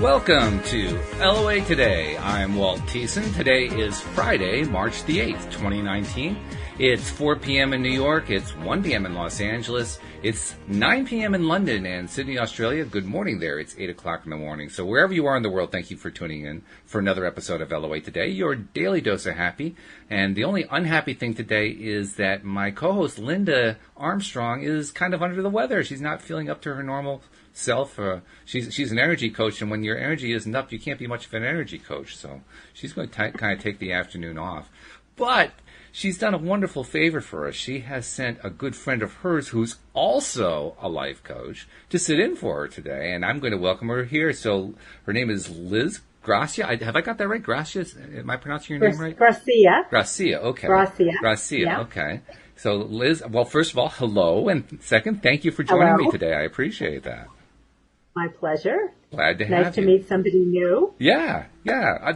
Welcome to LOA Today. I'm Walt Thiessen. Today is Friday, March the 8th, 2019. It's 4 p.m. in New York. It's 1 p.m. in Los Angeles. It's 9 p.m. in London and Sydney, Australia. Good morning there. It's 8 o'clock in the morning. So wherever you are in the world, thank you for tuning in for another episode of LOA Today, your daily dose of happy. And the only unhappy thing today is that my co-host, Linda Armstrong, is kind of under the weather. She's not feeling up to her normal self. She's an energy coach, and when your energy isn't up, you can't be much of an energy coach. So she's going to kind of take the afternoon off. But she's done a wonderful favor for us. She has sent a good friend of hers who's also a life coach to sit in for her today, and I'm going to welcome her here. So her name is Liz Gracia. Have I got that right? Gracia? Am I pronouncing your name right? Gracia. Gracia, okay. Gracia, yeah. Okay. So Liz, well, first of all, hello, and second, thank you for joining me today. I appreciate that. My pleasure. Glad to have you. Nice to meet somebody new. Yeah.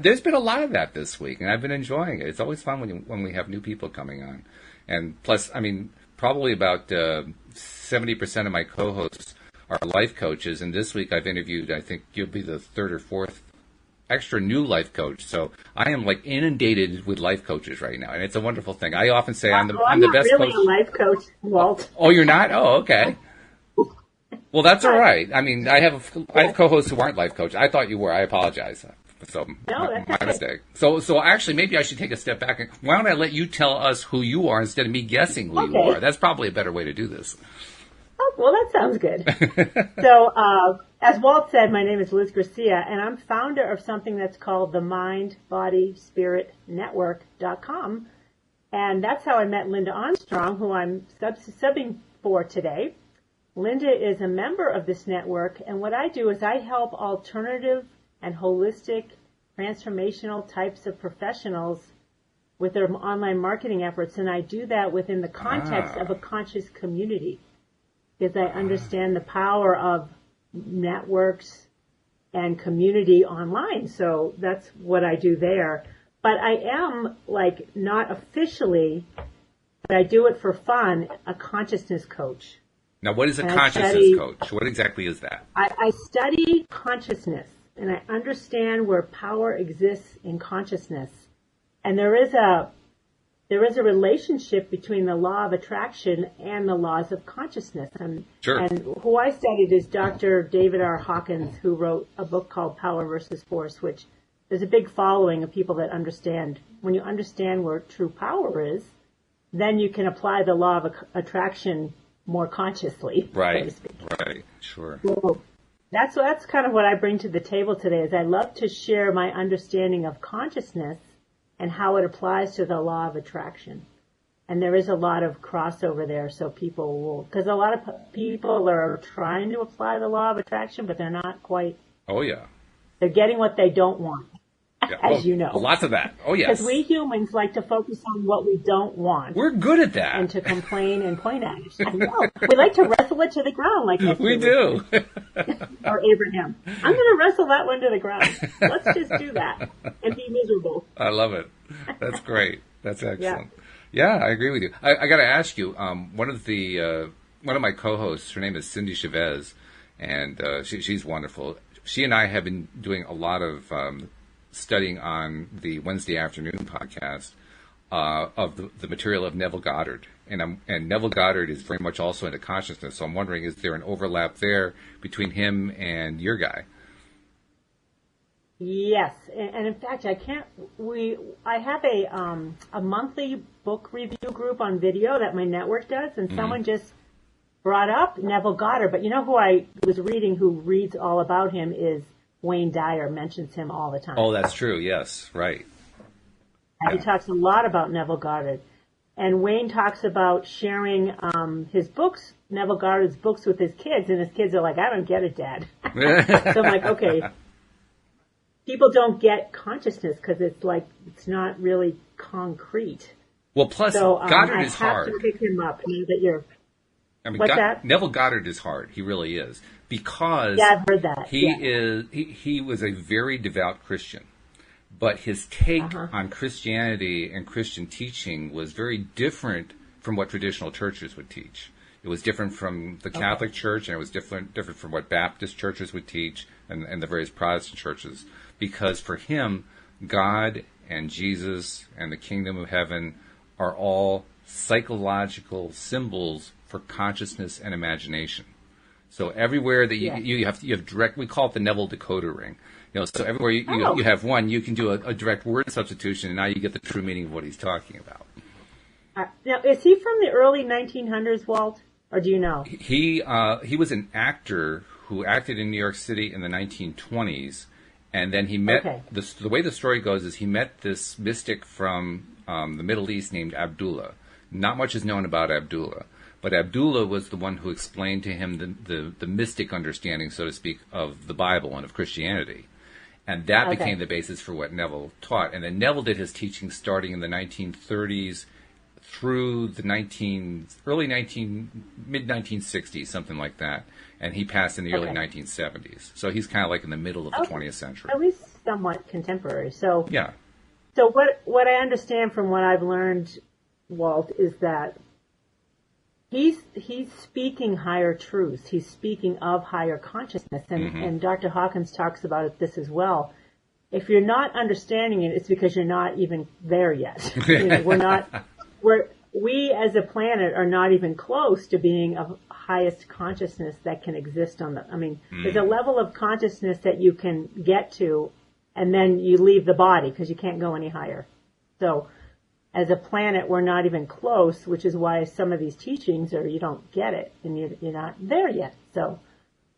There's been a lot of that this week, and I've been enjoying it. It's always fun when we have new people coming on. And plus, I mean, probably about 70% of my co-hosts are life coaches, and this week I've interviewed, I think you'll be the third or fourth extra new life coach. So I am like inundated with life coaches right now, and it's a wonderful thing. I often say I'm the best coach. I'm not really a life coach, Walt. Oh, you're not? Oh, okay. Well, that's all right. I mean, I have co-hosts who aren't life coaches. I thought you were. I apologize. So my mistake. So actually, maybe I should take a step back. Why don't I let you tell us who you are instead of me guessing who you are? That's probably a better way to do this. Oh, well, that sounds good. So, as Walt said, my name is Liz Gracia, and I'm founder of something that's called the Mind, Body, Spirit Network.com. And that's how I met Linda Armstrong, who I'm subbing for today. Linda is a member of this network, and what I do is I help alternative and holistic transformational types of professionals with their online marketing efforts, and I do that within the context of a conscious community because I understand the power of networks and community online. So that's what I do there. But I am, like, not officially, but I do it for fun, a consciousness coach. Now, what is a consciousness coach? What exactly is that? I study consciousness, and I understand where power exists in consciousness. And there is a relationship between the law of attraction and the laws of consciousness. And, sure. And who I studied is Dr. David R. Hawkins, who wrote a book called Power versus Force, which there's a big following of people that understand. When you understand where true power is, then you can apply the law of attraction more consciously. Right, sure. So that's kind of what I bring to the table today, is I love to share my understanding of consciousness and how it applies to the law of attraction. And there is a lot of crossover there, so people will, because a lot of people are trying to apply the law of attraction, but they're not quite. Oh, yeah. They're getting what they don't want. As you know. Lots of that. Oh, yes. Because we humans like to focus on what we don't want. We're good at that. And to complain and point at it. I know. We like to wrestle it to the ground like that. We do. Or Abraham. I'm going to wrestle that one to the ground. Let's just do that and be miserable. I love it. That's great. That's excellent. Yeah, I agree with you. I got to ask you, one of my co-hosts, her name is Cindy Chavez, and she's wonderful. She and I have been doing a lot of studying on the Wednesday afternoon podcast of the material of Neville Goddard. And Neville Goddard is very much also into consciousness. So I'm wondering, is there an overlap there between him and your guy? Yes. And in fact, I have a monthly book review group on video that my network does. And someone just brought up Neville Goddard. But you know who I was reading who reads all about him is Wayne Dyer, mentions him all the time. Oh, that's true. Yes, right. And he talks a lot about Neville Goddard. And Wayne talks about sharing his books, Neville Goddard's books, with his kids. And his kids are like, I don't get it, Dad. So I'm like, okay. People don't get consciousness because it's not really concrete. Well, plus, Goddard is hard. I have to pick him up now that you're... I mean, what's that? Neville Goddard is hard. He really is. Because I've heard that. He was a very devout Christian. But his take on Christianity and Christian teaching was very different from what traditional churches would teach. It was different from the Catholic Church, and it was different from what Baptist churches would teach, and the various Protestant churches, because for him, God and Jesus and the kingdom of heaven are all psychological symbols for consciousness and imagination. So everywhere that you have direct, we call it the Neville decoder ring. So everywhere you have one, you can do a direct word substitution, and now you get the true meaning of what he's talking about. Now, is he from the early 1900s, Walt, or do you know? He was an actor who acted in New York City in the 1920s, and then he met, the way the story goes is he met this mystic from the Middle East named Abdullah. Not much is known about Abdullah, but Abdullah was the one who explained to him the mystic understanding, so to speak, of the Bible and of Christianity. And that became the basis for what Neville taught. And then Neville did his teaching starting in the 1930s through the mid-1960s, something like that. And he passed in the early 1970s. So he's kind of like in the middle of the 20th century. At least somewhat contemporary. So yeah. So what I understand from what I've learned, Walt, is that he's speaking higher truths. He's speaking of higher consciousness. And Dr. Hawkins talks about this as well. If you're not understanding it, it's because you're not even there yet. We as a planet are not even close to being of highest consciousness that can exist on there's a level of consciousness that you can get to, and then you leave the body because you can't go any higher. So as a planet, we're not even close, which is why some of these teachings you don't get it, and you're not there yet. So.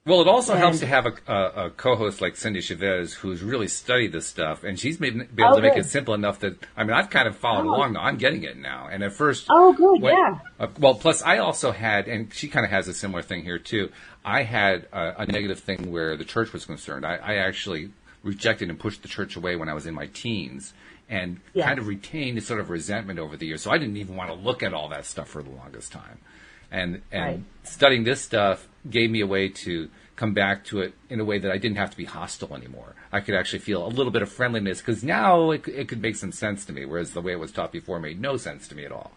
Well, it also helps to have a co-host like Cindy Chavez who's really studied this stuff, and she's been able to make it simple enough that, I've kind of followed along. I'm getting it now. And at first... Oh, good, yeah. Well, plus I also had, and she kind of has a similar thing here too, I had a negative thing where the church was concerned. I actually rejected and pushed the church away when I was in my teens, and kind of retained a sort of resentment over the years. So I didn't even want to look at all that stuff for the longest time. And studying this stuff gave me a way to come back to it in a way that I didn't have to be hostile anymore. I could actually feel a little bit of friendliness, because now it could make some sense to me, whereas the way it was taught before made no sense to me at all.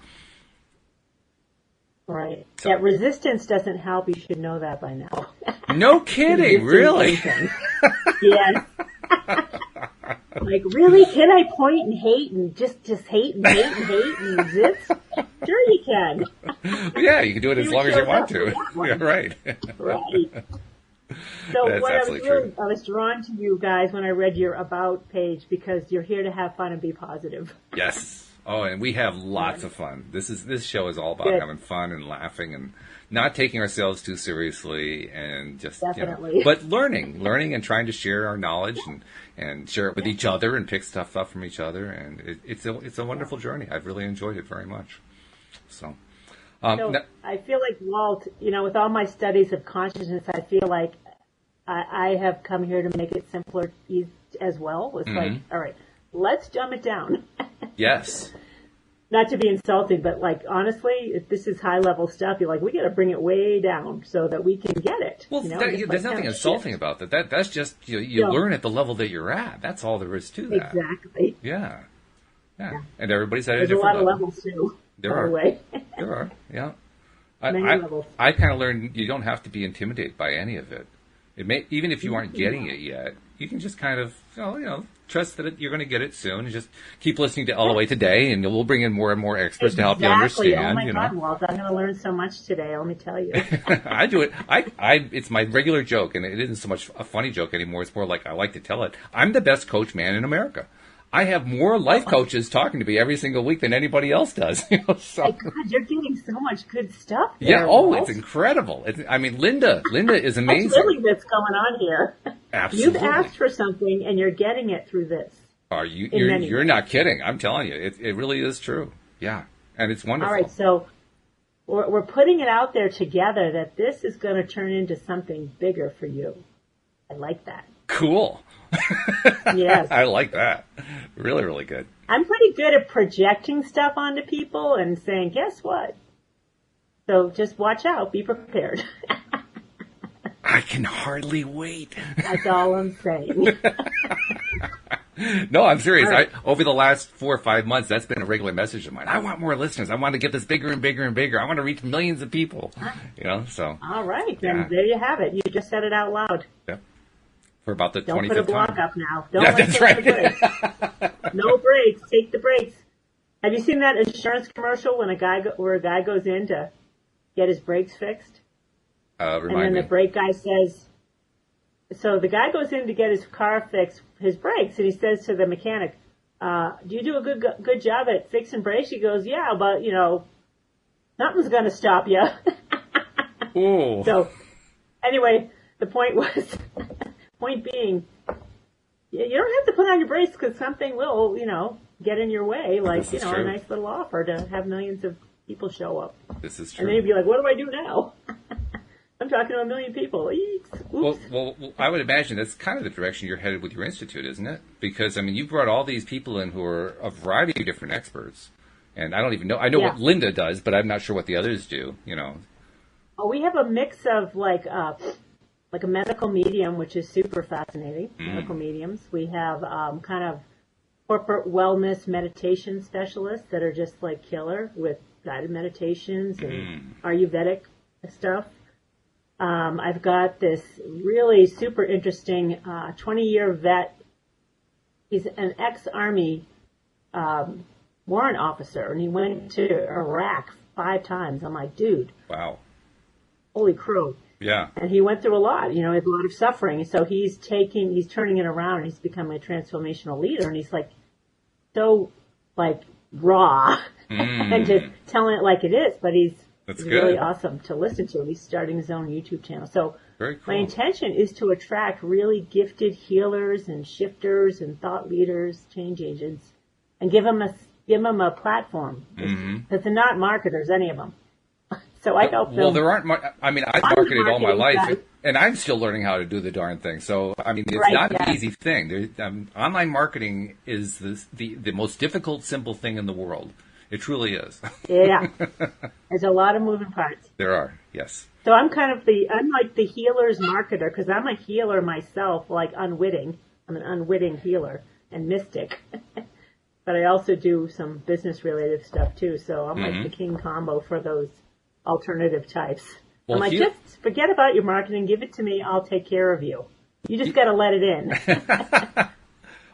Right. So. Yeah, resistance doesn't help. You should know that by now. No kidding, really? Yes. Like, really? Can I point and hate and just hate and hate and hate and resist? Sure you can. Yeah, you can do it as long as you want to. Yeah, right. Right. So That's what I was drawn to you guys when I read your About page, because you're here to have fun and be positive. Yes. Oh, and we have lots of fun. This show is all about having fun and laughing and not taking ourselves too seriously, and just but learning and trying to share our knowledge and share it with each other and pick stuff up from each other, and it's a wonderful journey. I've really enjoyed it very much. So I feel like, Walt, with all my studies of consciousness, I feel like I have come here to make it simpler as well. It's like, all right, let's dumb it down. Yes. Not to be insulting, but honestly, if this is high level stuff, you're like, we got to bring it way down so that we can get it. Well, there's nothing insulting about that. That's just you learn at the level that you're at. That's all there is to that. Exactly. Yeah. And everybody's at a different level. There's a lot level. of levels too. There are. Way. There are. Yeah. Many levels. I kind of learned you don't have to be intimidated by any of it. Even if you aren't getting it yet, you can just kind of trust that you're going to get it soon, and just keep listening to LOA Today, and we'll bring in more and more experts to help you understand. Oh my God, Walt, I'm going to learn so much today. Let me tell you. I do it. It's my regular joke, and it isn't so much a funny joke anymore. It's more like I like to tell it. I'm the best coach man in America. I have more life coaches talking to me every single week than anybody else does. So. My God, you're getting so much good stuff there, yeah. Oh, Walt. It's incredible. Linda is amazing. That's really what's going on here. Absolutely. You've asked for something, and you're getting it through this. Are you? You're not kidding. I'm telling you, it really is true. Yeah, and it's wonderful. All right, so we're putting it out there together that this is going to turn into something bigger for you. I like that. Cool. Yes. I like that. Really, really good. I'm pretty good at projecting stuff onto people and saying, guess what? So just watch out. Be prepared. I can hardly wait. That's all I'm saying. No, I'm serious. Right. Over the last 4 or 5 months, that's been a regular message of mine. I want more listeners. I want to get this bigger and bigger and bigger. I want to reach millions of people. So. All right. Then there you have it. You just said it out loud. Yep. For about the 25th time. Don't put a block up now. Don't Yeah, let that's the right. brakes. No brakes. Take the brakes. Have you seen that insurance commercial when where a guy goes in to get his brakes fixed? Remind and then me. the brake guy says, so the guy goes in to get his car fixed, his brakes, and he says to the mechanic, do you do a good job at fixing brakes? He goes, yeah, but, nothing's going to stop you. Ooh. So, anyway, the point being, you don't have to put on your brakes because something will, get in your way, like, This is a true. nice little offer to have millions of people show up. This is And true. then you'd be like, what do I do now? I'm talking to a million people. Oops. Well, I would imagine that's kind of the direction you're headed with your institute, isn't it? Because, you brought all these people in who are a variety of different experts. And I don't even know. I know what Linda does, but I'm not sure what the others do, Oh, we have a mix of like a medical medium, which is super fascinating. Medical mediums. We have kind of corporate wellness meditation specialists that are just like killer with guided meditations and Ayurvedic stuff. I've got this really super interesting 20-year vet. He's an ex-Army warrant officer, and he went to Iraq 5 times. I'm like, dude. Wow. Holy crow. Yeah. And he went through a lot, he had a lot of suffering. So he's turning it around, and he's becoming a transformational leader. And he's like, so like raw and just telling it like it is. But he's really awesome to listen to. He's starting his own YouTube channel. So very cool. My intention is to attract really gifted healers and shifters and thought leaders, change agents, and give them a platform. Because they're not marketers, any of them. So I help them. Well, there aren't. I've marketed all my life, guy. and I'm still learning how to do the darn thing. So it's not an easy thing. Online marketing is the most difficult, simple thing in the world. It truly is. Yeah, there's a lot of moving parts. There are, yes. So I'm like the healer's marketer because I'm a healer myself, like unwitting. I'm an unwitting healer and mystic. But I also do some business related stuff too. So I'm like the king combo for those alternative types. Well, I'm like, just forget about your marketing. Give it to me. I'll take care of you. You just got to let it in.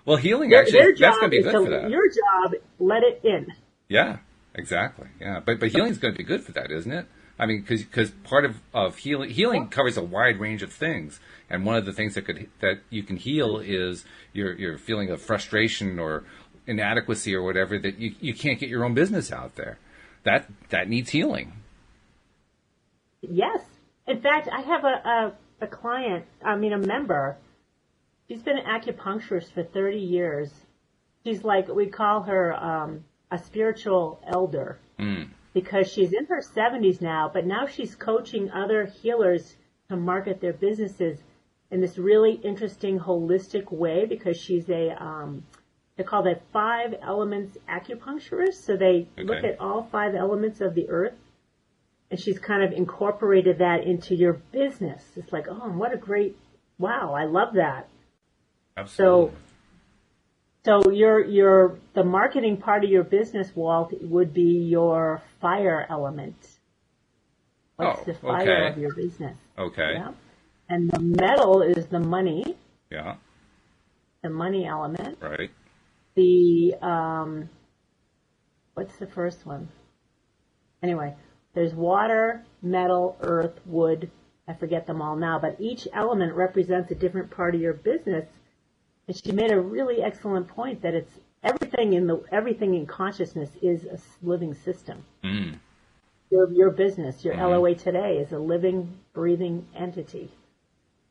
Well, healing actually, that's going to be good for that. Your job, let it in. Yeah, exactly. Yeah, but healing is going to be good for that, isn't it? Because part of healing covers a wide range of things, and one of the things that you can heal is your feeling of frustration or inadequacy or whatever, that you can't get your own business out there. That needs healing. Yes. In fact, I have a client, a member. She's been an acupuncturist for 30 years. She's like, we call her a spiritual elder because she's in her 70s now, but now she's coaching other healers to market their businesses in this really interesting holistic way because she's they're called a 5 elements acupuncturist. So they look at all 5 elements of the earth. And she's kind of incorporated that into your business. It's like, oh, what a great, wow, I love that. Absolutely. So the marketing part of your business, Walt, would be your fire element. What's the fire of your business? Okay. Yeah. And the metal is the money. Yeah. The money element. Right. The, what's the first one? Anyway. There's water, metal, earth, wood. I forget them all now, but each element represents a different part of your business. And she made a really excellent point that it's everything in consciousness is a living system. Your business, your LOA today, is a living, breathing entity,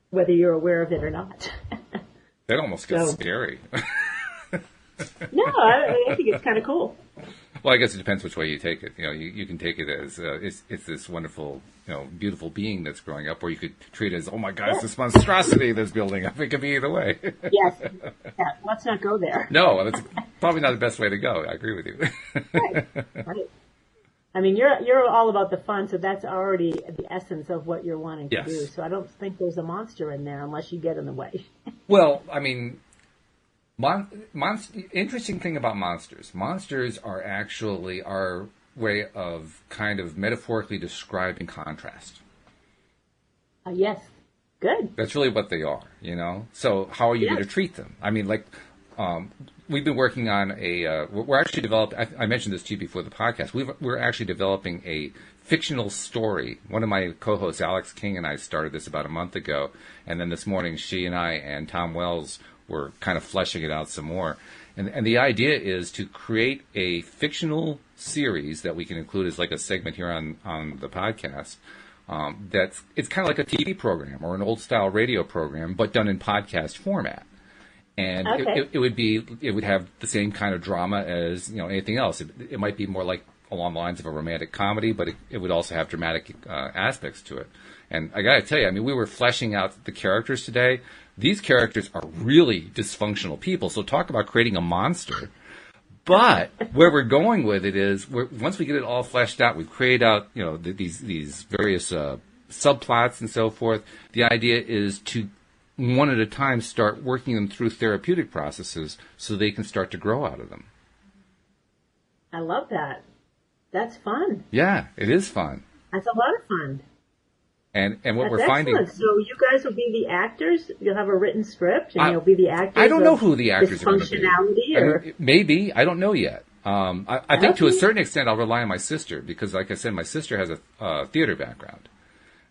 whether you're aware of it or not. That almost gets scary. No, I think it's kind of cool. Well, I guess it depends which way you take it. You can take it as it's this wonderful, beautiful being that's growing up, or you could treat it as, oh my God, it's this monstrosity that's building up. It could be either way. Yes. Yeah, let's not go there. No, that's probably not the best way to go. I agree with you. Right. You're all about the fun, so that's already the essence of what you're wanting to do. So I don't think there's a monster in there unless you get in the way. Well, interesting thing about monsters. Monsters are actually our way of kind of metaphorically describing contrast. Yes. Good. That's really what they are, you know? So how are you going to treat them? I mean, like, we've been working on we're actually developing, I mentioned this to you before the podcast, we're actually developing a fictional story. One of my co-hosts, Alex King, and I started this about a month ago, and then this morning she and I and Tom Wells were kind of fleshing it out some more. And the idea is to create a fictional series that we can include as like a segment here on the podcast. It's kind of like a TV program or an old style radio program, but done in podcast format. And it would have the same kind of drama as, you know, anything else. It might be more like along the lines of a romantic comedy, but it would also have dramatic aspects to it. And I got to tell you, I mean, we were fleshing out the characters today. These characters are really dysfunctional people. So talk about creating a monster. But where we're going with it is, once we get it all fleshed out, we create out, you know, these various subplots and so forth. The idea is to, one at a time, start working them through therapeutic processes so they can start to grow out of them. I love that. That's fun. Yeah, it is fun. That's a lot of fun. And what That's we're finding. Excellent. So you guys will be the actors. You'll have a written script, and you'll be the actors. I don't know who the actors are going to be. Dysfunctionality, or maybe I don't know yet. I think to a certain extent I'll rely on my sister because, like I said, my sister has a theater background,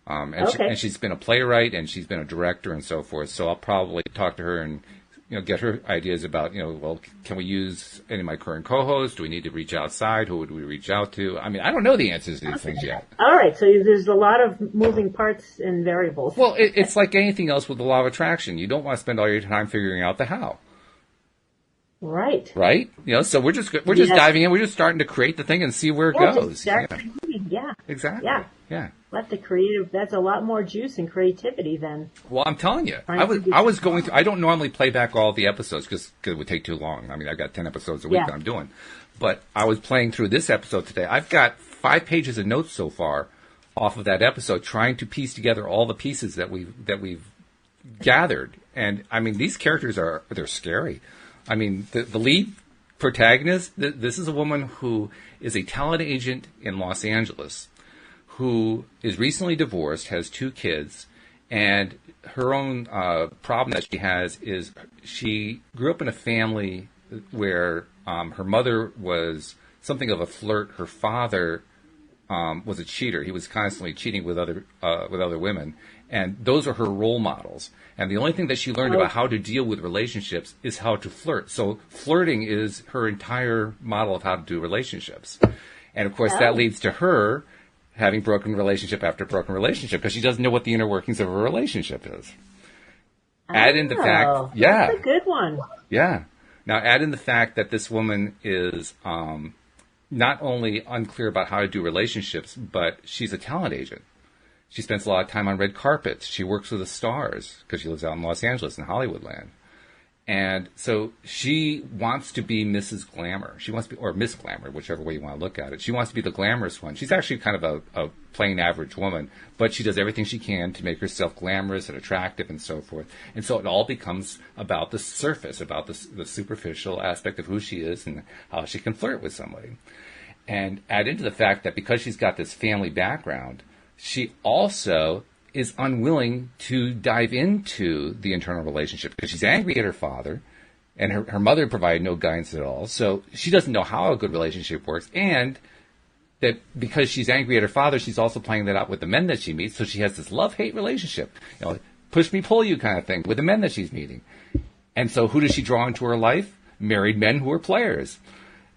and she's been a playwright and she's been a director and so forth. So I'll probably talk to her and, you know, get her ideas about, you know, well, can we use any of my current co-hosts? Do we need to reach outside? Who would we reach out to? I mean, I don't know the answers to these things yet. All right, so there's a lot of moving parts and variables. Well, it's like anything else with the law of attraction. You don't want to spend all your time figuring out the how. Right. Right? You know, so we're just diving in. We're just starting to create the thing and see where it goes. Yeah. Exactly. Yeah. Let the creative. That's a lot more juice and creativity than. Well, I'm telling you, I was going through. I don't normally play back all the episodes because it would take too long. I mean, I got 10 episodes a week that I'm doing, but I was playing through this episode today. I've got 5 pages of notes so far off of that episode, trying to piece together all the pieces that we've gathered. And I mean, these characters they're scary. I mean, the lead protagonist. This is a woman who is a talent agent in Los Angeles, who is recently divorced, has 2 kids, and her own problem that she has is she grew up in a family where her mother was something of a flirt. Her father was a cheater. He was constantly cheating with other women, and those are her role models. And the only thing that she learned about how to deal with relationships is how to flirt. So flirting is her entire model of how to do relationships. And of course, that leads to her having broken relationship after broken relationship because she doesn't know what the inner workings of a relationship is. Add in the fact, that's a good one. Yeah. Now add in the fact that this woman is not only unclear about how to do relationships, but she's a talent agent. She spends a lot of time on red carpets. She works with the stars because she lives out in Los Angeles in Hollywood land. And so she wants to be Mrs. Glamour. She wants to be, or Miss Glamour, whichever way you want to look at it. She wants to be the glamorous one. She's actually kind of a plain average woman, but she does everything she can to make herself glamorous and attractive and so forth. And so it all becomes about the surface, about the superficial aspect of who she is and how she can flirt with somebody. And add into the fact that because she's got this family background, she also is unwilling to dive into the internal relationship because she's angry at her father, and her mother provided no guidance at all. So she doesn't know how a good relationship works, and that because she's angry at her father, she's also playing that out with the men that she meets. So she has this love-hate relationship, you know, push me, pull you kind of thing with the men that she's meeting. And so who does she draw into her life? Married men who are players.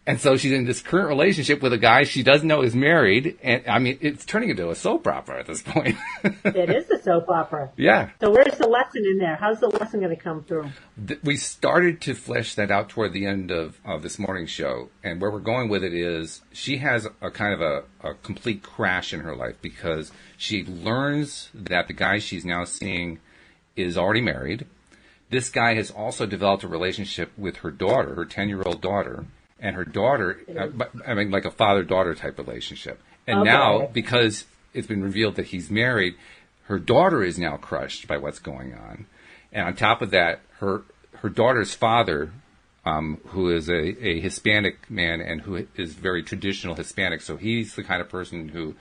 And so she's in this current relationship with a guy she doesn't know is married. And I mean, it's turning into a soap opera at this point. It is a soap opera. Yeah. So where's the lesson in there? How's the lesson going to come through? We started to flesh that out toward the end of this morning's show. And where we're going with it is she has a kind of a complete crash in her life because she learns that the guy she's now seeing is already married. This guy has also developed a relationship with her daughter, her 10-year-old daughter. And her daughter, I mean, like a father-daughter type relationship. And now, because it's been revealed that he's married, her daughter is now crushed by what's going on. And on top of that, her daughter's father, who is a Hispanic man and who is very traditional Hispanic, so he's the kind of person who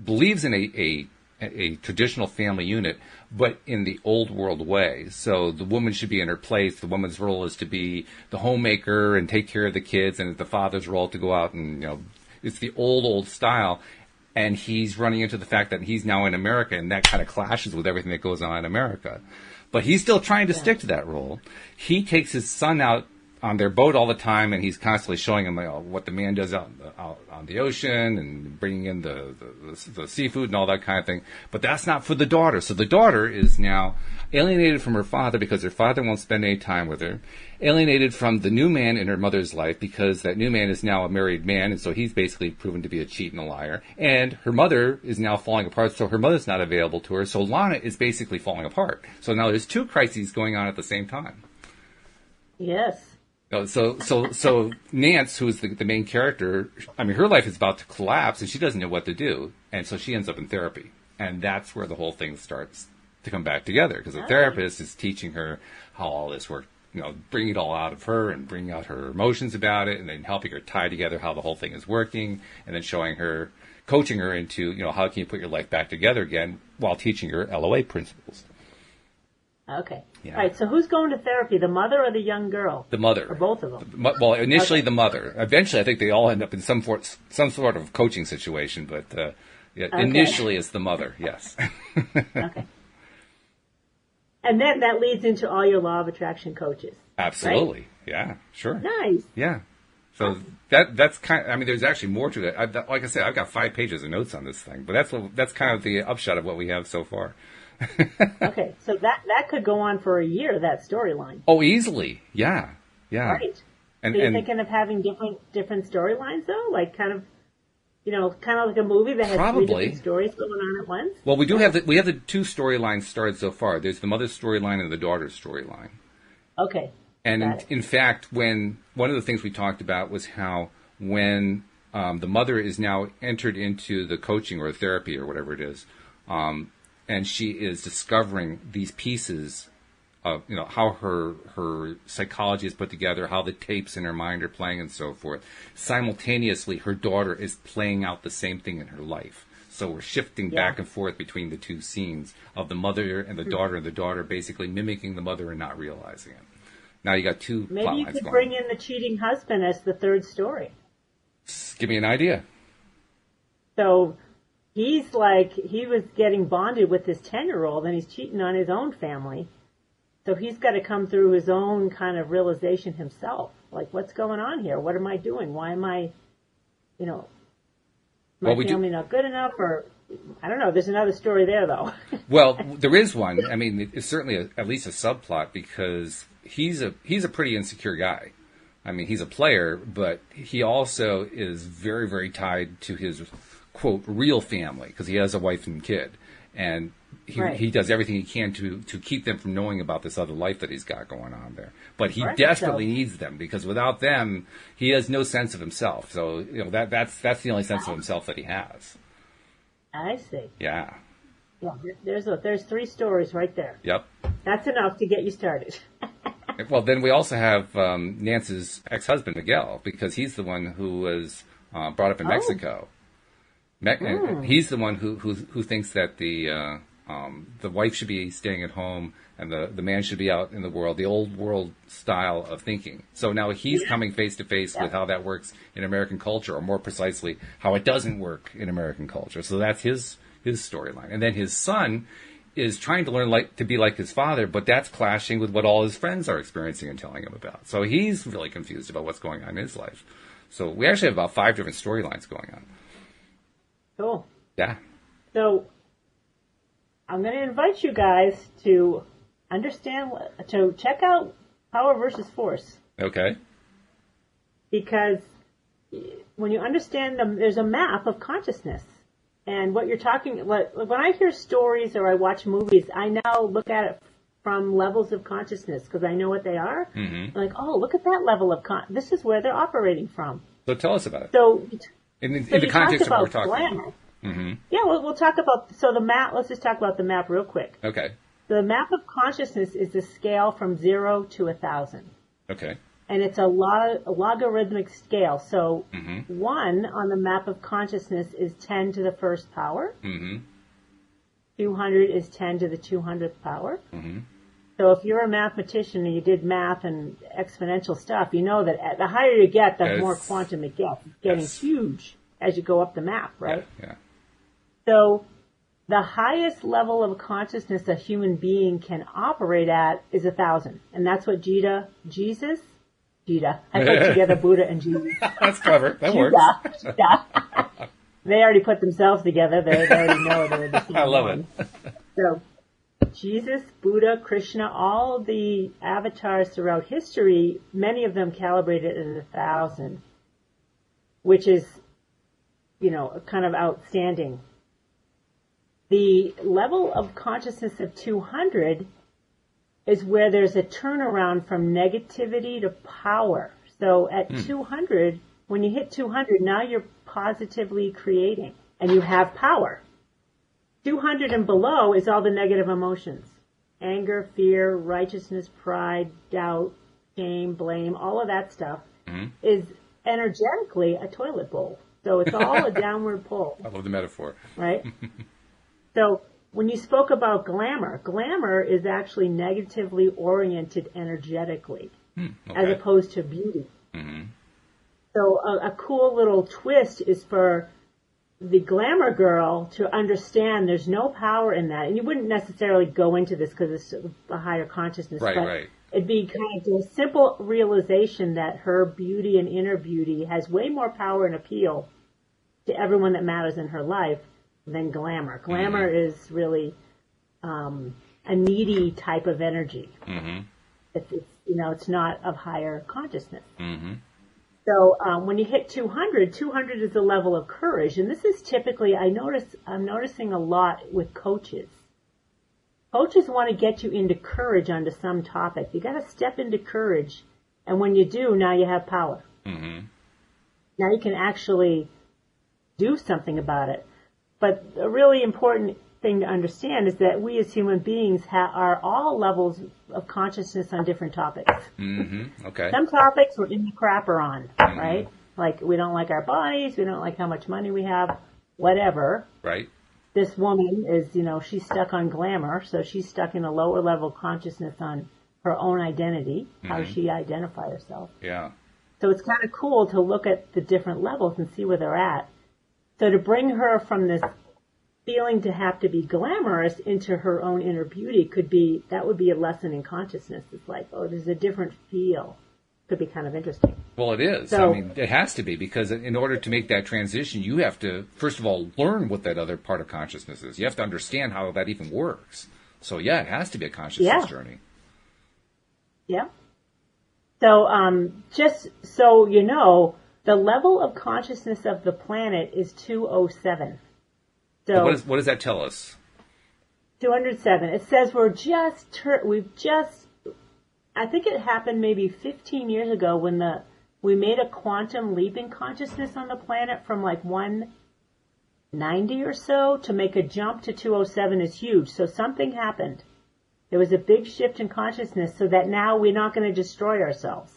believes in a traditional family unit, but in the old world way. So the woman should be in her place. The woman's role is to be the homemaker and take care of the kids, and the father's role to go out and, it's the old style. And he's running into the fact that he's now in America, and that kind of clashes with everything that goes on in America. But he's still trying to stick to that role. He takes his son out on their boat all the time, and he's constantly showing him what the man does out on the ocean and bringing in the seafood and all that kind of thing. But that's not for the daughter. So the daughter is now alienated from her father because her father won't spend any time with her, alienated from the new man in her mother's life because that new man is now a married man, and so he's basically proven to be a cheat and a liar. And her mother is now falling apart, so her mother's not available to her. So Lana is basically falling apart. So now there's two crises going on at the same time. Yes. So Nance, who is the main character, I mean, her life is about to collapse, and she doesn't know what to do, and so she ends up in therapy, and that's where the whole thing starts to come back together, because the therapist is teaching her how all this works, bringing it all out of her and bringing out her emotions about it, and then helping her tie together how the whole thing is working, and then coaching her into, how can you put your life back together again while teaching her LOA principles. Okay. Yeah. All right, so who's going to therapy, the mother or the young girl? The mother. Or both of them? Well, initially the mother. Eventually, I think they all end up in some sort of coaching situation, but initially it's the mother, yes. Okay. And then that leads into all your law of attraction coaches. Absolutely. Right? Yeah, sure. Nice. Yeah. So that's kind of, I mean, there's actually more to it. Like I said, I've got 5 pages of notes on this thing, but that's kind of the upshot of what we have so far. Okay, so that could go on for a year, that storyline. Oh, easily. Yeah. Right. And you're thinking of having different storylines, though? Like kind of like a movie that has probably 3 different stories going on at once? Well, we have the 2 storylines started so far. There's the mother's storyline and the daughter's storyline. Okay. And in fact, when one of the things we talked about was how when the mother is now entered into the coaching or therapy or whatever it is, and she is discovering these pieces of, how her psychology is put together, how the tapes in her mind are playing and so forth. Simultaneously, her daughter is playing out the same thing in her life. So we're shifting back and forth between the 2 scenes of the mother and the daughter basically mimicking the mother and not realizing it. Now you got 2 plot lines going. Maybe you could bring in the cheating husband as the 3rd story. Give me an idea. So he was getting bonded with his 10-year-old, and he's cheating on his own family. So he's got to come through his own kind of realization himself. Like, what's going on here? What am I doing? Why am I, my family not good enough? Or, I don't know. There's another story there, though. Well, there is one. I mean, it's certainly at least a subplot, because he's a pretty insecure guy. I mean, he's a player, but he also is very, very tied to his, quote, real family, because he has a wife and kid. And he does everything he can to keep them from knowing about this other life that he's got going on there. But he desperately needs them, because without them, he has no sense of himself. So, that's the only sense of himself that he has. I see. Yeah. Well, there's 3 stories right there. Yep. That's enough to get you started. Well, then we also have Nance's ex-husband, Miguel, because he's the one who was brought up in Mexico. He's the one who thinks that the wife should be staying at home and the man should be out in the world, the old world style of thinking. So now he's coming face to face with how that works in American culture, or more precisely, how it doesn't work in American culture. So that's his storyline. And then his son is trying to learn to be like his father, but that's clashing with what all his friends are experiencing and telling him about. So he's really confused about what's going on in his life. So we actually have about 5 different storylines going on. Cool. Yeah. So I'm going to invite you guys to to check out Power versus Force. Okay. Because when you understand them, there's a map of consciousness. And what you're talking, when I hear stories or I watch movies, I now look at it from levels of consciousness, because I know what they are. Mm-hmm. Like, oh, look at that level of this is where they're operating from. So tell us about it. So in the context of what we're talking about. Mm-hmm. Yeah, we'll talk about, the map, let's just talk about the map real quick. Okay. The map of consciousness is the scale from 0 to 1,000. Okay. And it's a logarithmic scale. So 1 on the map of consciousness is 10 to the first power. Mm-hmm. 200 is 10 to the 200th power. Mm-hmm. So if you're a mathematician and you did math and exponential stuff, you know that the higher you get, the more quantum it gets. It's getting huge as you go up the map, right? Yeah. So the highest level of consciousness a human being can operate at is 1,000. And that's what I put together Buddha and Jesus. That's clever. That works. They already put themselves together. They already know they're the same I love one. it. So Jesus, Buddha, Krishna, all the avatars throughout history, many of them calibrated at 1,000, which is, kind of outstanding. The level of consciousness of 200 is where there's a turnaround from negativity to power. So at 200, when you hit 200, now you're positively creating and you have power. 200 and below is all the negative emotions. Anger, fear, righteousness, pride, doubt, shame, blame, all of that stuff is energetically a toilet bowl. So it's all a downward pull. I love the metaphor. Right? So when you spoke about glamour is actually negatively oriented energetically as opposed to beauty. Mm-hmm. So a cool little twist is for the glamour girl to understand there's no power in that. And you wouldn't necessarily go into this because it's a higher consciousness. Right. It'd be kind of a simple realization that her beauty and inner beauty has way more power and appeal to everyone that matters in her life than glamour. Glamour is really a needy type of energy. Mm-hmm. It's not of higher consciousness. Mm-hmm. So when you hit 200 is a level of courage, and this is typically I'm noticing a lot with coaches. Coaches want to get you into courage onto some topic. You got to step into courage, and when you do, now you have power. Mm-hmm. Now you can actually do something about it. But a really important thing to understand is that we as human beings are all levels of consciousness on different topics. Mm-hmm. Okay. Some topics we're in the crapper on, right? Like we don't like our bodies, we don't like how much money we have, whatever. Right. This woman is, she's stuck on glamour, so she's stuck in a lower level consciousness on her own identity, how she identify herself. Yeah. So it's kind of cool to look at the different levels and see where they're at. So to bring her from this feeling to have to be glamorous into her own inner beauty that would be a lesson in consciousness. It's like, there's a different feel. Could be kind of interesting. Well, it is. So, it has to be, because in order to make that transition, you have to, first of all, learn what that other part of consciousness is. You have to understand how that even works. So, it has to be a consciousness journey. Yeah. So, just so you know, the level of consciousness of the planet is 207. So what does that tell us? 207. It says I think it happened maybe 15 years ago when we made a quantum leap in consciousness on the planet from like 190 or so to make a jump to 207 is huge. So something happened. There was a big shift in consciousness so that now we're not going to destroy ourselves.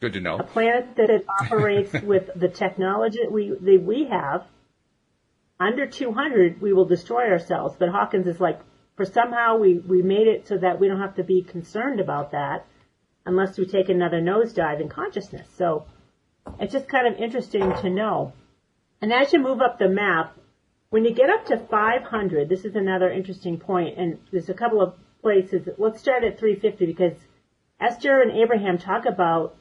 Good to know. A planet that operates with the technology that we have, under 200, we will destroy ourselves. But Hawkins is like, somehow we made it so that we don't have to be concerned about that unless we take another nosedive in consciousness. So it's just kind of interesting to know. And as you move up the map, when you get up to 500, this is another interesting point, and there's a couple of places. Let's start at 350 because Esther and Abraham talk about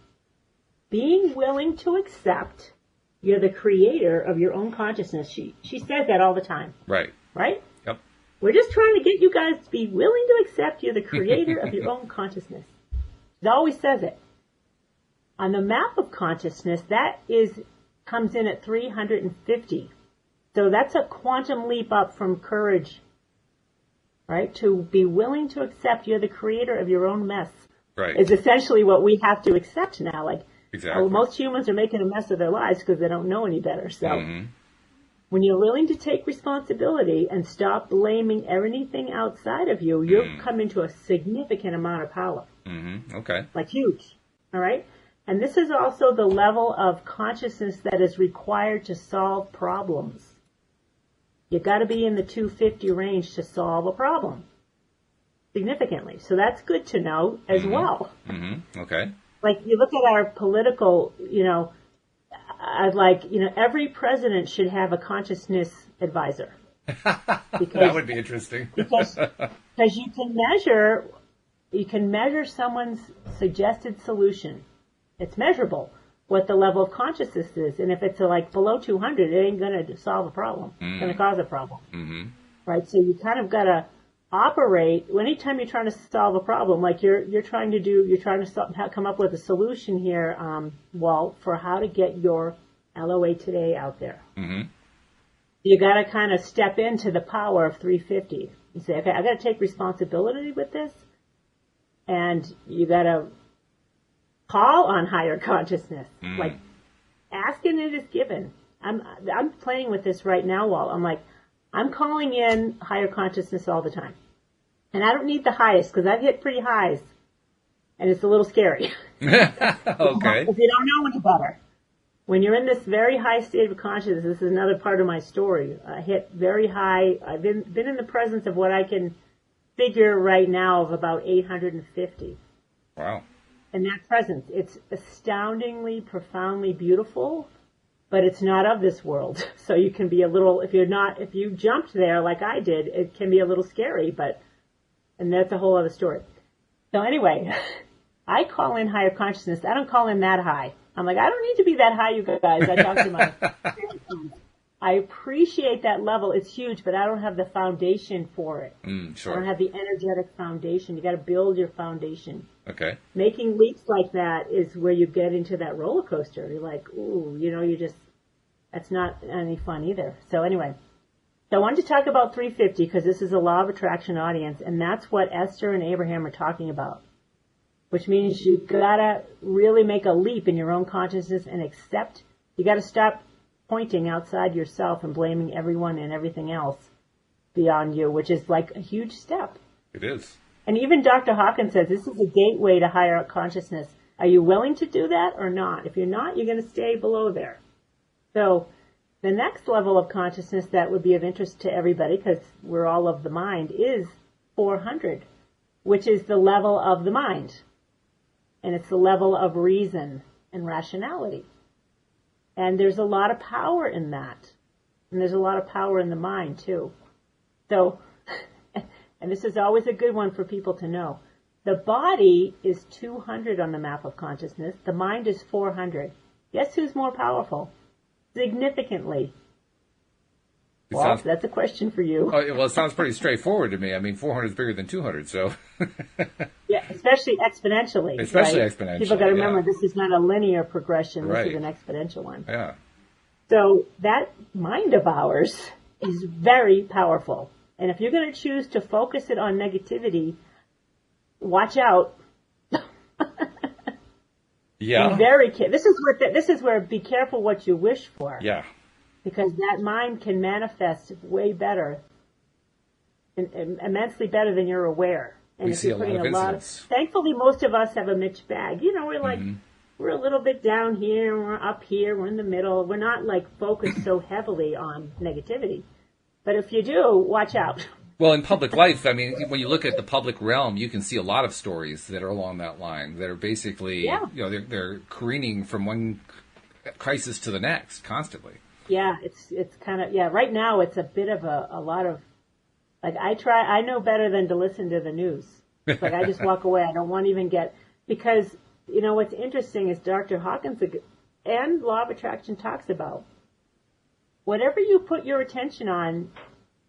being willing to accept you're the creator of your own consciousness. She says that all the time. Right. Right? Yep. We're just trying to get you guys to be willing to accept you're the creator of your own consciousness. She always says it. On the map of consciousness, comes in at 350. So that's a quantum leap up from courage, right? To be willing to accept you're the creator of your own mess. Right. Is essentially what we have to accept now. Like, exactly. Most humans are making a mess of their lives because they don't know any better. So when you're willing to take responsibility and stop blaming anything outside of you, you'll come into a significant amount of power. Mm-hmm. Okay. Like huge. All right? And this is also the level of consciousness that is required to solve problems. You got to be in the 250 range to solve a problem significantly. So that's good to know as well. Mm-hmm. Okay. Like you look at our political, every president should have a consciousness advisor. That would be interesting. because you can measure someone's suggested solution. It's measurable what the level of consciousness is, and if it's like below 200, it ain't going to solve a problem. It's going to cause a problem, right? So you kind of got to operate. Anytime you're trying to solve a problem, like you're trying to come up with a solution here, Walt, for how to get your LOA Today out there. Mm-hmm. You got to kind of step into the power of 350 and say, okay, I got to take responsibility with this, and you got to call on higher consciousness. Like asking it is given. I'm playing with this right now, Walt. I'm calling in higher consciousness all the time, and I don't need the highest because I've hit pretty highs, and it's a little scary. Okay. If you don't know any better. When you're in this very high state of consciousness, this is another part of my story. I hit very high. I've been in the presence of what I can figure right now of about 850. Wow. And that presence, it's astoundingly, profoundly beautiful, but it's not of this world. So you can be a little, if you jumped there like I did, it can be a little scary, and that's a whole other story. So anyway, I call in higher consciousness. I don't call in that high. I'm like, I don't need to be that high, you guys. I talk to my I appreciate that level. It's huge, but I don't have the foundation for it. Sure. I don't have the energetic foundation. You got to build your foundation. Okay. Making leaps like that is where you get into that roller coaster. You're like, ooh, that's not any fun either. So anyway, so I wanted to talk about 350 because this is a law of attraction audience, and that's what Esther and Abraham are talking about. Which means you gotta really make a leap in your own consciousness and accept. You gotta stop pointing outside yourself and blaming everyone and everything else beyond you, which is like a huge step. It is. And even Dr. Hawkins says this is a gateway to higher consciousness. Are you willing to do that or not? If you're not, you're gonna stay below there. So the next level of consciousness that would be of interest to everybody, because we're all of the mind, is 400, which is the level of the mind. And it's the level of reason and rationality. And there's a lot of power in that. And there's a lot of power in the mind, too. So, and this is always a good one for people to know. The body is 200 on the map of consciousness. The mind is 400. Guess who's more powerful? Significantly. Well, that's a question for you. Well, it sounds pretty straightforward to me. I mean, 400 is bigger than 200, so. Yeah, especially exponentially. Especially right? exponentially. People got to remember this is not a linear progression. This is an exponential one. Yeah. So that mind of ours is very powerful. And if you're going to choose to focus it on negativity, watch out. Yeah. Be very this is where be careful what you wish for. Yeah. Because that mind can manifest way better, immensely better than you're aware. And we if see you're a lot putting of incidents. Thankfully, most of us have a mixed bag. We're like, we're a little bit down here, we're up here, we're in the middle. We're not like focused so heavily on negativity. But if you do, watch out. Well, in public life, I mean, when you look at the public realm, you can see a lot of stories that are along that line that are basically, they're careening from one crisis to the next constantly. Yeah, it's kind of, right now it's a bit of a lot of, like I know better than to listen to the news. It's like I just walk away. I don't want to even because, what's interesting is Dr. Hawkins and Law of Attraction talks about, whatever you put your attention on,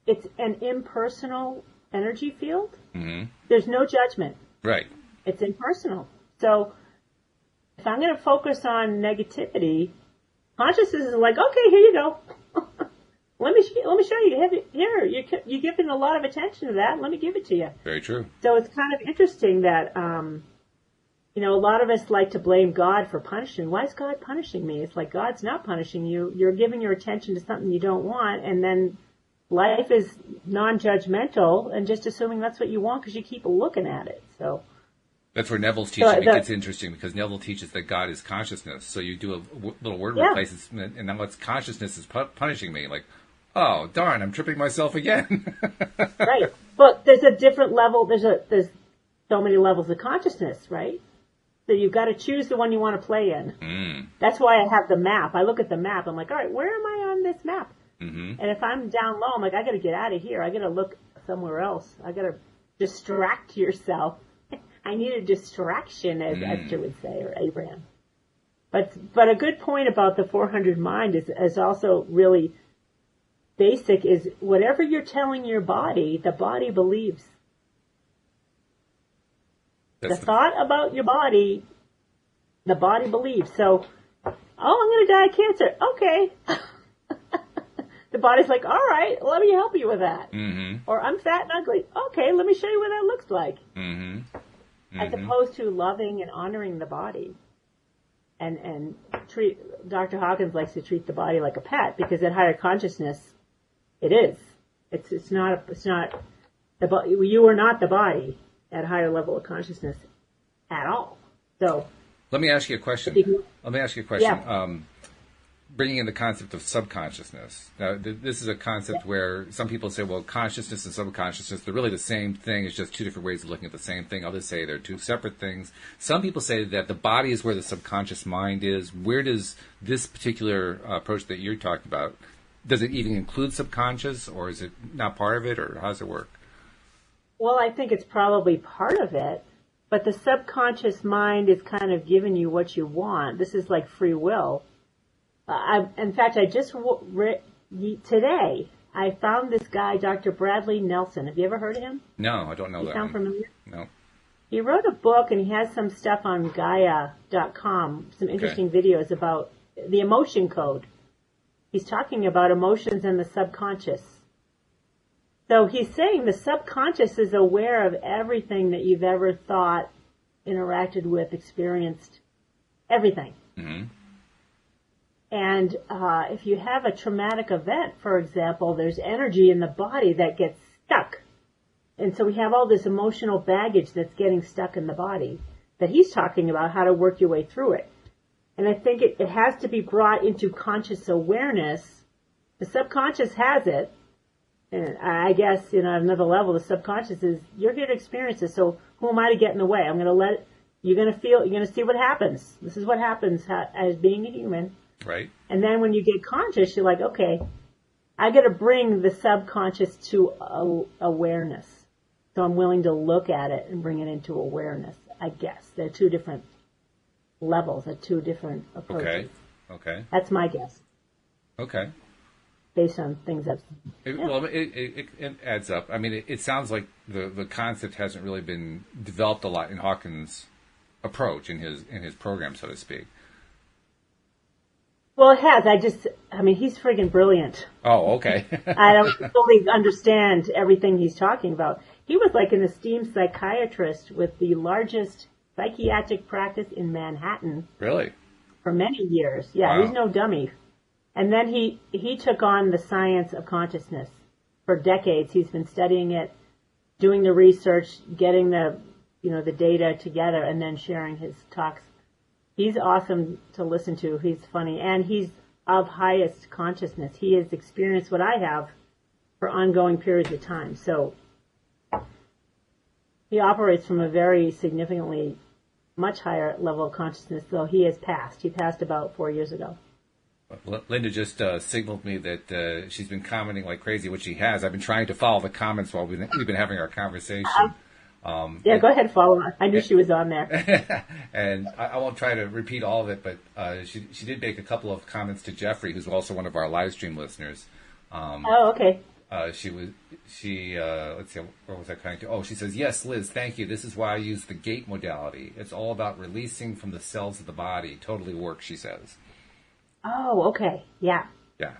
it's an impersonal energy field. Mm-hmm. There's no judgment. Right. It's impersonal. So if I'm going to focus on negativity, consciousness is like, okay, here you go. let me show you. Here, you're giving a lot of attention to that. Let me give it to you. Very true. So it's kind of interesting that, a lot of us like to blame God for punishing. Why is God punishing me? It's like God's not punishing you. You're giving your attention to something you don't want, and then life is non-judgmental and just assuming that's what you want because you keep looking at it. So. That's where Neville's teaching gets interesting, because Neville teaches that God is consciousness. So you do a little word replacement, and now it's consciousness is punishing me. Like, Oh, darn, I'm tripping myself again. Right. But there's a different level. There's so many levels of consciousness, right? So you've got to choose the one you want to play in. That's why I have the map. I look at the map. I'm like, all right, where am I on this map? And if I'm down low, I'm like, I got to get out of here. I got to look somewhere else. I got to distract yourself. I need a distraction, as Esther would say, or Abraham. But a good point about the 400 mind is also really basic, is whatever you're telling your body, the body believes. The thought about your body, the body believes. So, I'm going to die of cancer. Okay. The body's like, all right, let me help you with that. Or I'm fat and ugly. Okay, let me show you what that looks like. As opposed to loving and honoring the body. And Dr. Hawkins likes to treat the body like a pet, because at higher consciousness, it is. It's not you are not the body at a higher level of consciousness at all. So let me ask you a question. Yeah. Bringing in the concept of subconsciousness. Now, this is a concept where some people say, well, consciousness and subconsciousness, they're really the same thing. It's just two different ways of looking at the same thing. Others say they're two separate things. Some people say that the body is where the subconscious mind is. Where does this particular approach that you're talking about, does it even include subconscious, or is it not part of it, or how does it work? Well, I think it's probably part of it, but the subconscious mind is kind of giving you what you want. This is like free will. In fact, I just today I found this guy, Dr. Bradley Nelson. Have you ever heard of him? No, I don't know that. Sound familiar? No. He wrote a book, and he has some stuff on Gaia.com, some interesting videos about the emotion code. He's talking about emotions and the subconscious. So he's saying the subconscious is aware of everything that you've ever thought, interacted with, experienced, everything. And if you have a traumatic event, for example, there's energy in the body that gets stuck. And so we have all this emotional baggage that's getting stuck in the body that he's talking about, how to work your way through it. And I think it has to be brought into conscious awareness. The subconscious has it. And I guess, at another level, the subconscious is, you're here to experience this, so who am I to get in the way? I'm going to let it, you're going to see what happens. This is what happens as being a human. Right. And then when you get conscious, you're like, okay, I got to bring the subconscious to awareness. So I'm willing to look at it and bring it into awareness, I guess. They're two different levels, they're two different approaches. Okay. That's my guess. Okay. Based on things I've seen. Well, it adds up. I mean, it sounds like the concept hasn't really been developed a lot in Hawkins' approach, in his program, so to speak. Well, it has. He's friggin' brilliant. Oh, okay. I don't fully understand everything he's talking about. He was like an esteemed psychiatrist with the largest psychiatric practice in Manhattan. Really? For many years. Yeah, wow. He's no dummy. And then he took on the science of consciousness. For decades, he's been studying it, doing the research, getting the data together, and then sharing his talks. He's awesome to listen to. He's funny, and he's of highest consciousness. He has experienced what I have for ongoing periods of time. So he operates from a very significantly much higher level of consciousness, though he has passed. He passed about 4 years ago. Linda just signaled me that she's been commenting like crazy, which she has. I've been trying to follow the comments while we've been having our conversation. Go ahead, follow her. I knew she was on there. And I won't try to repeat all of it, but she did make a couple of comments to Jeffrey, who's also one of our live stream listeners. Okay. Let's see, where was I coming to? Oh, she says, yes, Liz, thank you. This is why I use the gate modality. It's all about releasing from the cells of the body. Totally works, she says. Oh, okay. Yeah. Yeah.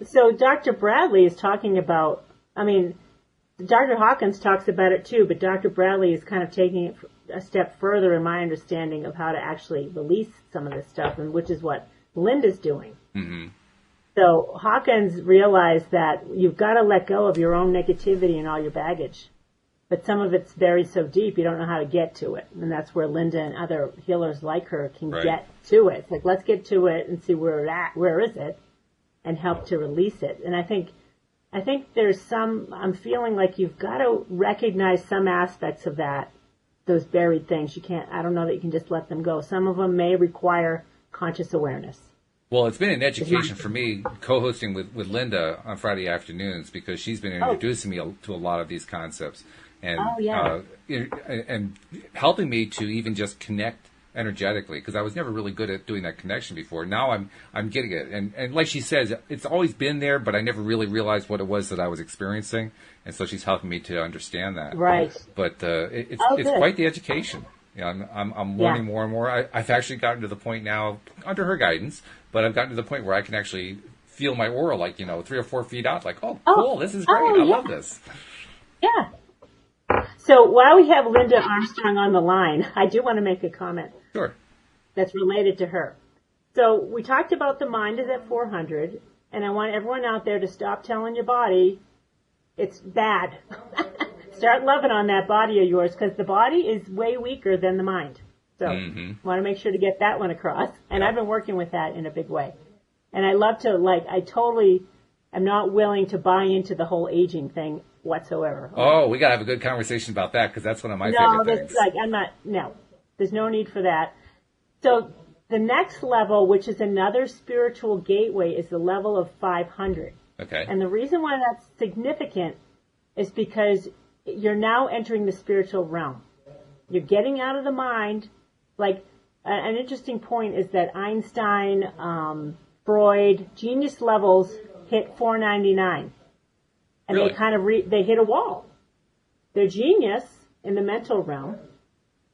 So Dr. Bradley is talking about, Dr. Hawkins talks about it too, but Dr. Bradley is kind of taking it a step further in my understanding of how to actually release some of this stuff, and which is what Linda's doing. Mm-hmm. So Hawkins realized that you've got to let go of your own negativity and all your baggage. But some of it's buried so deep you don't know how to get to it. And that's where Linda and other healers like her can get to it. It's like, let's get to it and see where it's at. Where is it? and help to release it. And I think I'm feeling like you've got to recognize some aspects of that, those buried things. I don't know that you can just let them go. Some of them may require conscious awareness. Well, it's been an education for me co-hosting with Linda on Friday afternoons, because she's been introducing me to a lot of these concepts and and helping me to even just connect energetically, because I was never really good at doing that connection before. Now I'm getting it, and like she says, it's always been there, but I never really realized what it was that I was experiencing, and so she's helping me to understand that. Right. But it's quite the education. I'm learning more and more. I've actually gotten to the point now, under her guidance, but I've gotten to the point where I can actually feel my aura, like 3 or 4 feet out. Like, cool, this is great. I love this. Yeah. So while we have Linda Armstrong on the line, I do want to make a comment. Sure. That's related to her. So we talked about the mind is at 400, and I want everyone out there to stop telling your body it's bad. Start loving on that body of yours, because the body is way weaker than the mind. So want to make sure to get that one across. And I've been working with that in a big way. And I love to, I totally am not willing to buy into the whole aging thing whatsoever. Oh, we got to have a good conversation about that, because that's one of my favorite things. There's no need for that. So the next level, which is another spiritual gateway, is the level of 500. Okay. And the reason why that's significant is because you're now entering the spiritual realm. You're getting out of the mind. An interesting point is that Einstein, Freud, genius levels hit 499. And really? they kind of they hit a wall. They're genius in the mental realm,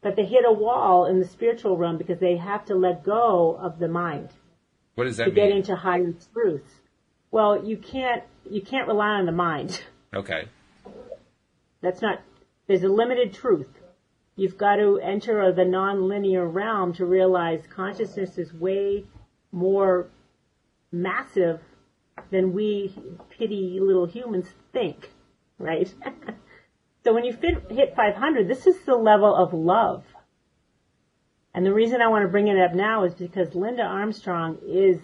but they hit a wall in the spiritual realm because they have to let go of the mind. What does that mean? To get into higher truths. Well, you can't rely on the mind. Okay. There's a limited truth. You've got to enter the non-linear realm to realize consciousness is way more massive than we petty little humans think, right? So when you hit 500, this is the level of love. And the reason I want to bring it up now is because Linda Armstrong is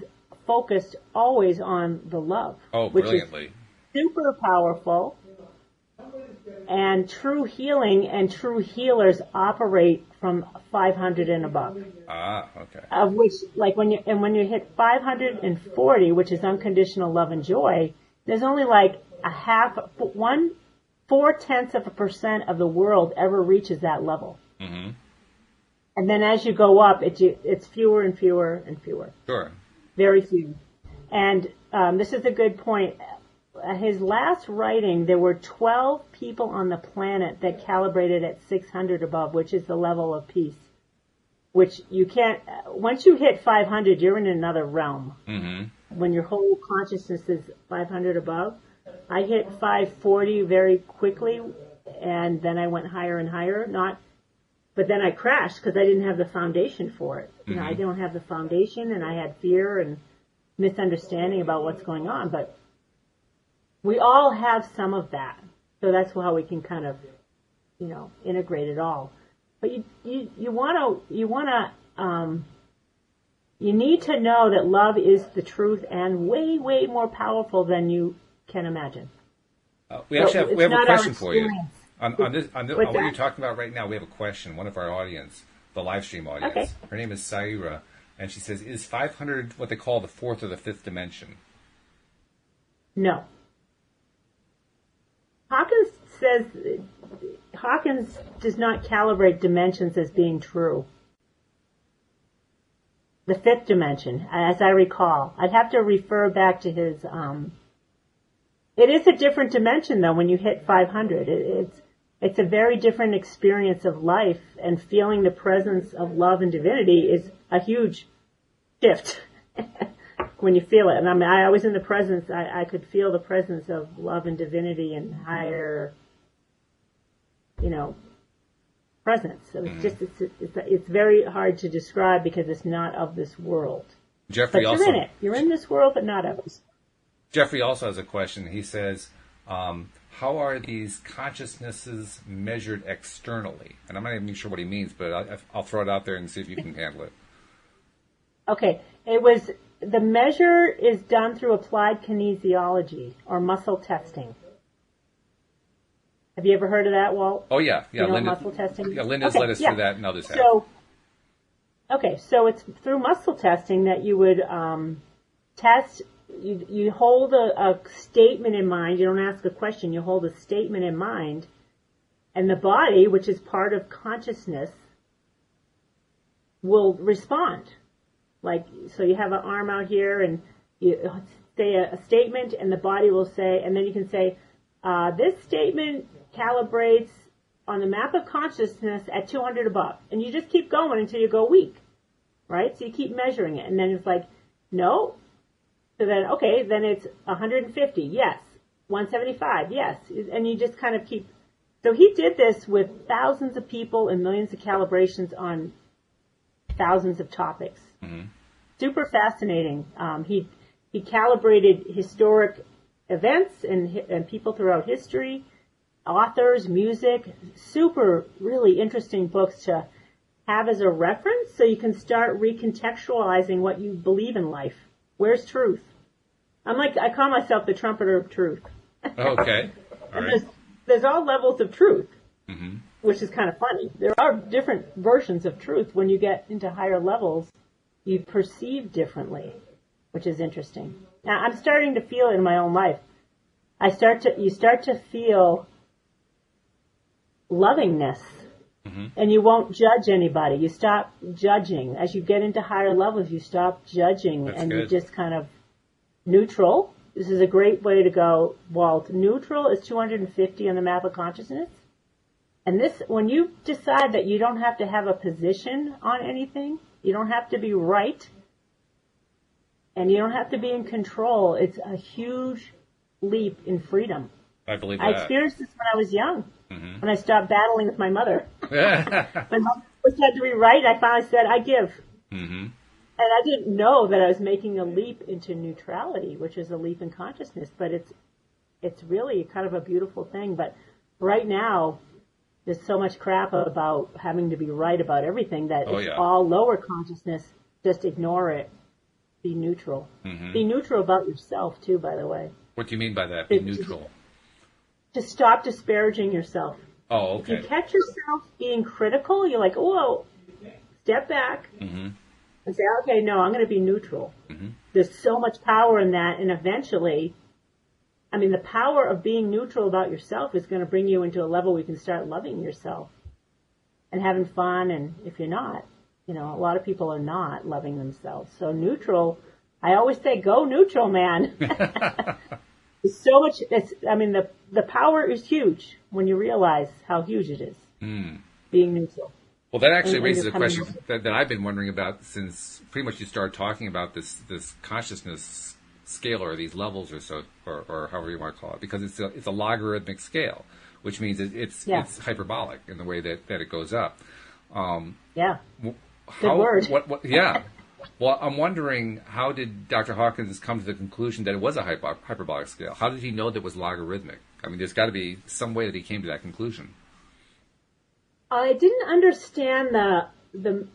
focused always on the love. Oh, brilliantly. Which is super powerful. And true healing and true healers operate from 500 and above. Ah, okay. Of which, when you hit 540, which is unconditional love and joy, there's only 0.4% of the world ever reaches that level. Mm-hmm. And then as you go up, it's fewer and fewer and fewer. Sure. Very few. And this is a good point. His last writing, there were 12 people on the planet that calibrated at 600 above, which is the level of peace. Which you can't, once you hit 500, you're in another realm. Mm-hmm. When your whole consciousness is 500 above. I hit 540 very quickly, and then I went higher and higher. But then I crashed because I didn't have the foundation for it. Mm-hmm. I don't have the foundation, and I had fear and misunderstanding about what's going on. But we all have some of that, so that's how we can kind of, integrate it all. But you need to know that love is the truth and way, way more powerful than you can imagine. We have a question for you on what you're talking about right now. We have a question. One of our audience, the live stream audience. Okay. Her name is Saira, and she says, "Is 500 what they call the fourth or the fifth dimension?" No. Hawkins does not calibrate dimensions as being true. The fifth dimension, as I recall. I'd have to refer back to his, it is a different dimension though when you hit 500. It's a very different experience of life, and feeling the presence of love and divinity is a huge shift. When you feel it. And I was in the presence, I could feel the presence of love and divinity and higher, presence. So it's just, it's very hard to describe because it's not of this world. Jeffrey but you're in it. You're in this world, but not of it. Jeffrey also has a question. He says, how are these consciousnesses measured externally? And I'm not even sure what he means, but I'll throw it out there and see if you can handle it. Okay. The measure is done through applied kinesiology or muscle testing. Have you ever heard of that, Walt? Oh, yeah. You know Linda, muscle testing? Yeah, Linda's led us through that, and others have. So it's through muscle testing that you would test. You hold a statement in mind. You don't ask a question. You hold a statement in mind. And the body, which is part of consciousness, will respond. So you have an arm out here and you say a statement and the body will say, and then you can say, this statement calibrates on the map of consciousness at 200 above. And you just keep going until you go weak, right? So you keep measuring it. And then it's like, no. So then, okay, then it's 150, yes. 175, yes. And you just kind of keep. So he did this with thousands of people and millions of calibrations on thousands of topics. Mm-hmm. Super fascinating. He calibrated historic events and people throughout history, authors, music, super, really interesting books to have as a reference so you can start recontextualizing what you believe in life. Where's truth? I call myself the trumpeter of truth. Okay. All right. There's all levels of truth, mm-hmm. which is kind of funny. There are different versions of truth. When you get into higher levels, you perceive differently, which is interesting. Now, I'm starting to feel it in my own life. You start to feel lovingness, mm-hmm. and you won't judge anybody. You stop judging. As you get into higher levels, you stop judging. That's and good. You just kind of neutral. This is a great way to go, Walt. Neutral is 250 on the map of consciousness. And when you decide that you don't have to have a position on anything, you don't have to be right, and you don't have to be in control, it's a huge leap in freedom. I believe that. I experienced this when I was young, mm-hmm. when I stopped battling with my mother. My mom had to be right. I finally said, I give. Mm-hmm. And I didn't know that I was making a leap into neutrality, which is a leap in consciousness. But it's really kind of a beautiful thing. But right now, there's so much crap about having to be right about everything that it's all lower consciousness. Just ignore it. Be neutral. Mm-hmm. Be neutral about yourself, too, by the way. What do you mean by that, be neutral? To stop disparaging yourself. Oh, okay. If you catch yourself being critical, you're like, whoa, step back. Mm-hmm. And say, okay, no, I'm going to be neutral. Mm-hmm. There's so much power in that, and eventually, the power of being neutral about yourself is going to bring you into a level where you can start loving yourself and having fun, and if you're not, a lot of people are not loving themselves. So neutral, I always say, go neutral, man. There's so much, the power is huge when you realize how huge it is, being neutral. Well, that actually raises a question that I've been wondering about since pretty much you started talking about this consciousness scale or these levels or so, or however you want to call it, because it's a logarithmic scale, which means it's hyperbolic in the way that it goes up. Good word. Yeah. Well, I'm wondering, how did Dr. Hawkins come to the conclusion that it was a hyperbolic scale? How did he know that it was logarithmic? There's got to be some way that he came to that conclusion. I didn't understand the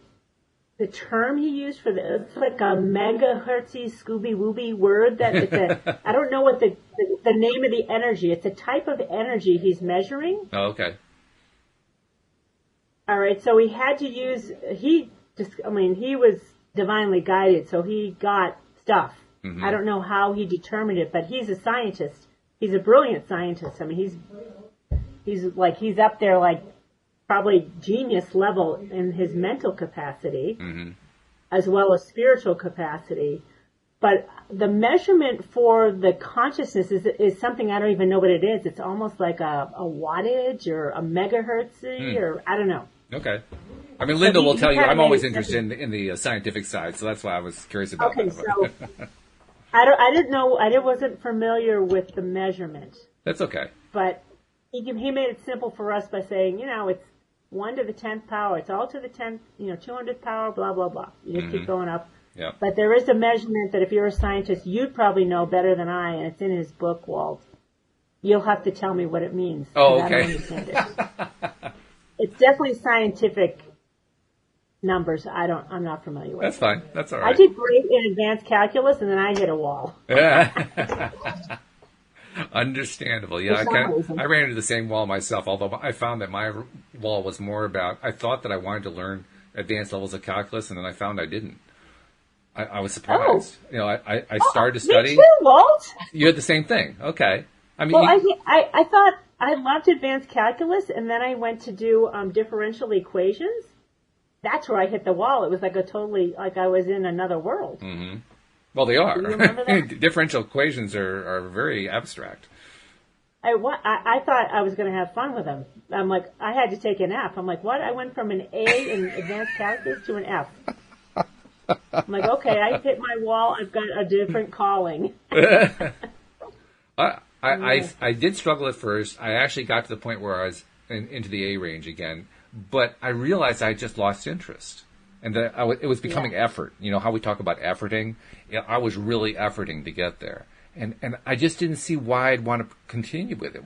term he used for it's like a megahertzy Scooby-Wooby word that I don't know what the name of the energy. It's a type of energy he's measuring. Oh, okay. All right, so he had to use, he was divinely guided, so he got stuff. Mm-hmm. I don't know how he determined it, but he's a scientist. He's a brilliant scientist. He's up there like probably genius level in his mental capacity, mm-hmm. as well as spiritual capacity. But the measurement for the consciousness is something I don't even know what it is. It's almost like a wattage or a megahertz or I don't know. Okay. Linda will tell you I'm always interested in the scientific side, so that's why I was curious about that. So I didn't know. I wasn't familiar with the measurement. That's okay. But he made it simple for us by saying, it's 1 to the 10th power. It's all to the 10th, 200th power, blah, blah, blah. You just keep going up. Yeah. But there is a measurement that if you're a scientist, you'd probably know better than I, and it's in his book, Walt. You'll have to tell me what it means. Oh, okay. I don't understand it. It's definitely scientific numbers I'm not familiar with. That's fine. That's all right. I did great in advanced calculus, and then I hit a wall. Yeah. Understandable. Yeah, reason. I ran into the same wall myself, although I found that my wall was more about, I thought that I wanted to learn advanced levels of calculus, and then I found I didn't. I was surprised. Oh. I started to study. Me too, Walt. You had the same thing. Okay. I mean, well, I thought I loved advanced calculus, and then I went to do differential equations. That's where I hit the wall. It was like like I was in another world. Mm-hmm. Well, they are. Do you remember that? Differential equations are very abstract. I thought I was going to have fun with them. I'm like, I had to take an F. I'm like, what? I went from an A in advanced calculus to an F. I'm like, okay, I hit my wall. I've got a different calling. I did struggle at first. I actually got to the point where I was into the A range again, but I realized I just lost interest. And that it was becoming effort. You know how we talk about efforting? I was really efforting to get there. And I just didn't see why I'd want to continue with it.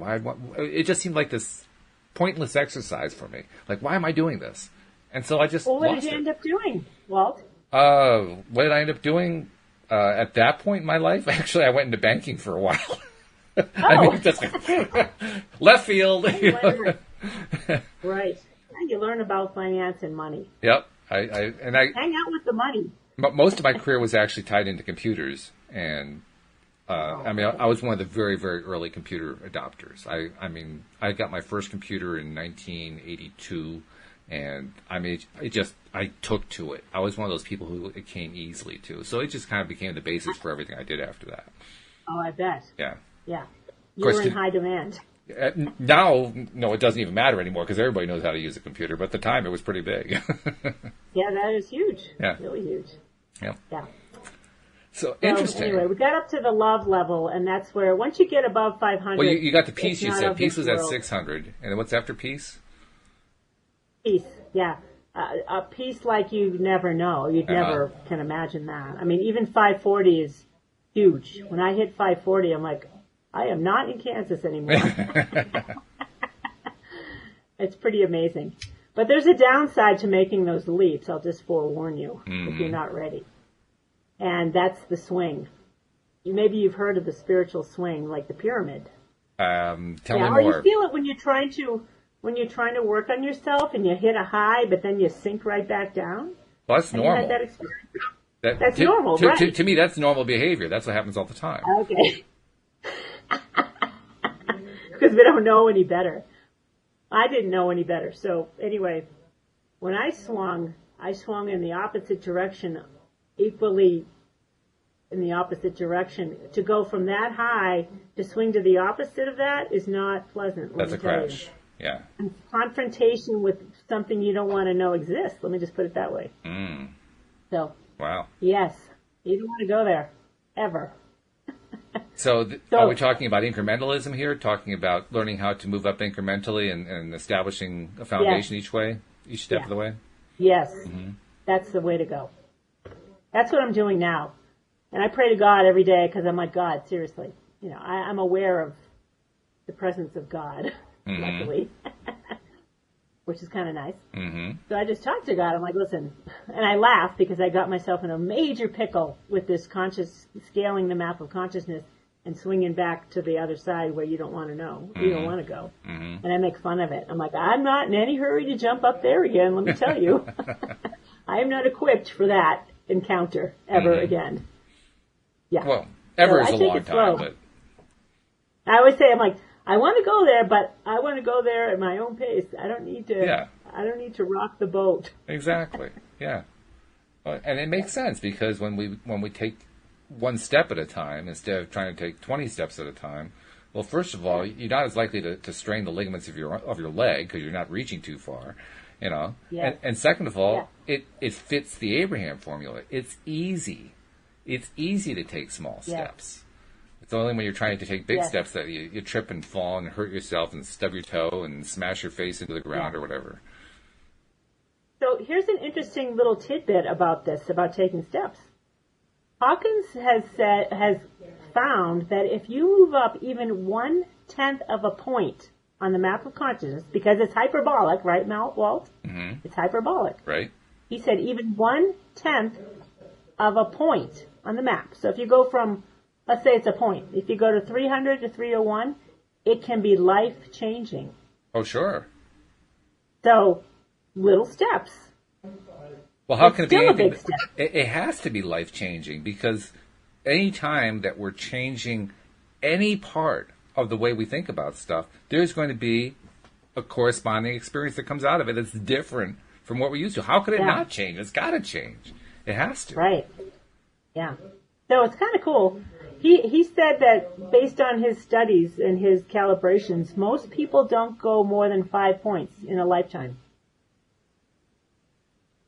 It just seemed like this pointless exercise for me. Like, why am I doing this? And so I just Well, what lost did you it. end up doing, Walt? What did I end up doing at that point in my life? Actually, I went into banking for a while. Oh. I mean, just left field. Right. Yeah, you learn about finance and money. Yep. I hang out with the money. Most of my career was actually tied into computers, and I mean, I was one of the very, very early computer adopters. I mean, I got my first computer in 1982, and I mean, I took to it. I was one of those people who it came easily to, so it just kind of became the basis for everything I did after that. Oh, I bet. Yeah. Yeah. You were in high demand. Now, no, it doesn't even matter anymore because everybody knows how to use a computer. But at the time, it was pretty big. Yeah, that is huge. Yeah. Really huge. Yeah. Yeah. So interesting. Anyway, we got up to the love level, and that's where once you get above 500. Well, you got the peace. You said peace was at world. 600, and then what's after peace? Peace. Yeah. A peace like you never know. You'd never can imagine that. I mean, even 540 is huge. When I hit 540, I'm like, I am not in Kansas anymore. It's pretty amazing. But there's a downside to making those leaps. I'll just forewarn you if you're not ready. And that's the swing. Maybe you've heard of the spiritual swing, like the pyramid. Tell me or more. you feel it when you're trying to work on yourself and you hit a high, but then you sink right back down. Well, that's normal. You had that experience? That's normal, right? To me, that's normal behavior. That's what happens all the time. Okay. Because we don't know any better. I didn't know any better. So anyway, when I swung in the opposite direction, equally in the opposite direction. To go from that high to swing to the opposite of that is not pleasant. That's a crash. Yeah. And confrontation with something you don't want to know exists. Let me just put it that way. So. Wow. Yes. You don't want to go there. Ever. So are we talking about incrementalism here? Talking about learning how to move up incrementally and establishing a foundation each step of the way? Yes. That's the way to go. That's what I'm doing now. And I pray to God every day because I'm like, God, seriously. You know, I'm aware of the presence of God, luckily, which is kind of nice. So I just talk to God. I'm like, listen, and I laugh because I got myself in a major pickle with this scaling the map of consciousness and swinging back to the other side where you don't want to know, you don't want to go. And I make fun of it. I'm like, I'm not in any hurry to jump up there again, let me tell you. I am not equipped for that encounter ever again. Yeah. Well, ever is a long time, but I always say, I'm like, I want to go there, but I want to go there at my own pace. I don't need to. Yeah. I don't need to rock the boat. Exactly. Yeah. And it makes sense because when we take one step at a time instead of trying to take 20 steps at a time, well, first of all, you're not as likely to strain the ligaments of your leg because you're not reaching too far, you know. Yes. And second of all, it fits the Abraham formula. It's easy. It's easy to take small steps. It's only when you're trying to take big steps that you trip and fall and hurt yourself and stub your toe and smash your face into the ground or whatever. So here's an interesting little tidbit about this, about taking steps. Hawkins has found that if you move up even 1/10 of a point on the map of consciousness, because it's hyperbolic, right, Walt? It's hyperbolic. Right. He said even 1/10 of a point on the map. So if you go from, let's say it's a point, if you go to 300 to 301, it can be life-changing. Oh, sure. So, little steps. Well, how can it be still a anything? big step. It has to be life-changing, because any time that we're changing any part of the way we think about stuff, there's going to be a corresponding experience that comes out of it that's different from what we're used to. How could it not change? It's got to change. It has to. Right. Yeah. So it's kind of cool. He said that based on his studies and his calibrations, most people don't go more than 5 points in a lifetime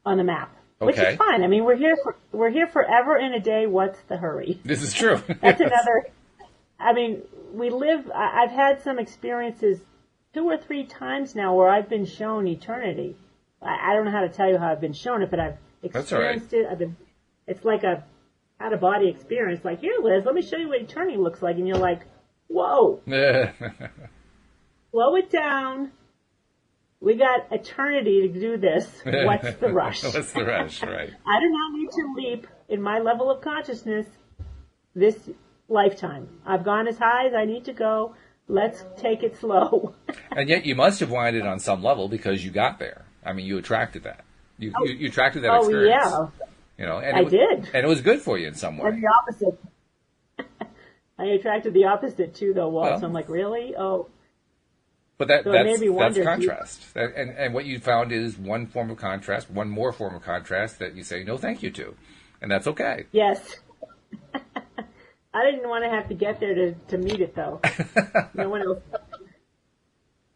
on the map, which Okay. is fine. I mean, we're here forever in a day. What's the hurry? This is true. That's another. I mean, I've had some experiences 2 or 3 times now where I've been shown eternity. I don't know how to tell you how I've been shown it, but I've experienced it. It's like a out-of-body experience. Like, here, Liz, let me show you what eternity looks like. And you're like, whoa. Slow it down. We got eternity to do this. What's the rush? What's the rush, right? I do not need to leap in my level of consciousness this lifetime. I've gone as high as I need to go. Let's take it slow. And yet you must have wanted it on some level, because you got there. I mean, you attracted that. You attracted that experience. Oh, yeah. You know, and I did. And it was good for you in some way. And the opposite. I attracted the opposite too, though, Walt. Well, so I'm like, really? Oh. But that's contrast. And what you found is one form of contrast, one more form of contrast that you say no thank you to. And that's okay. Yes. I didn't want to have to get there to meet it, though. No one else.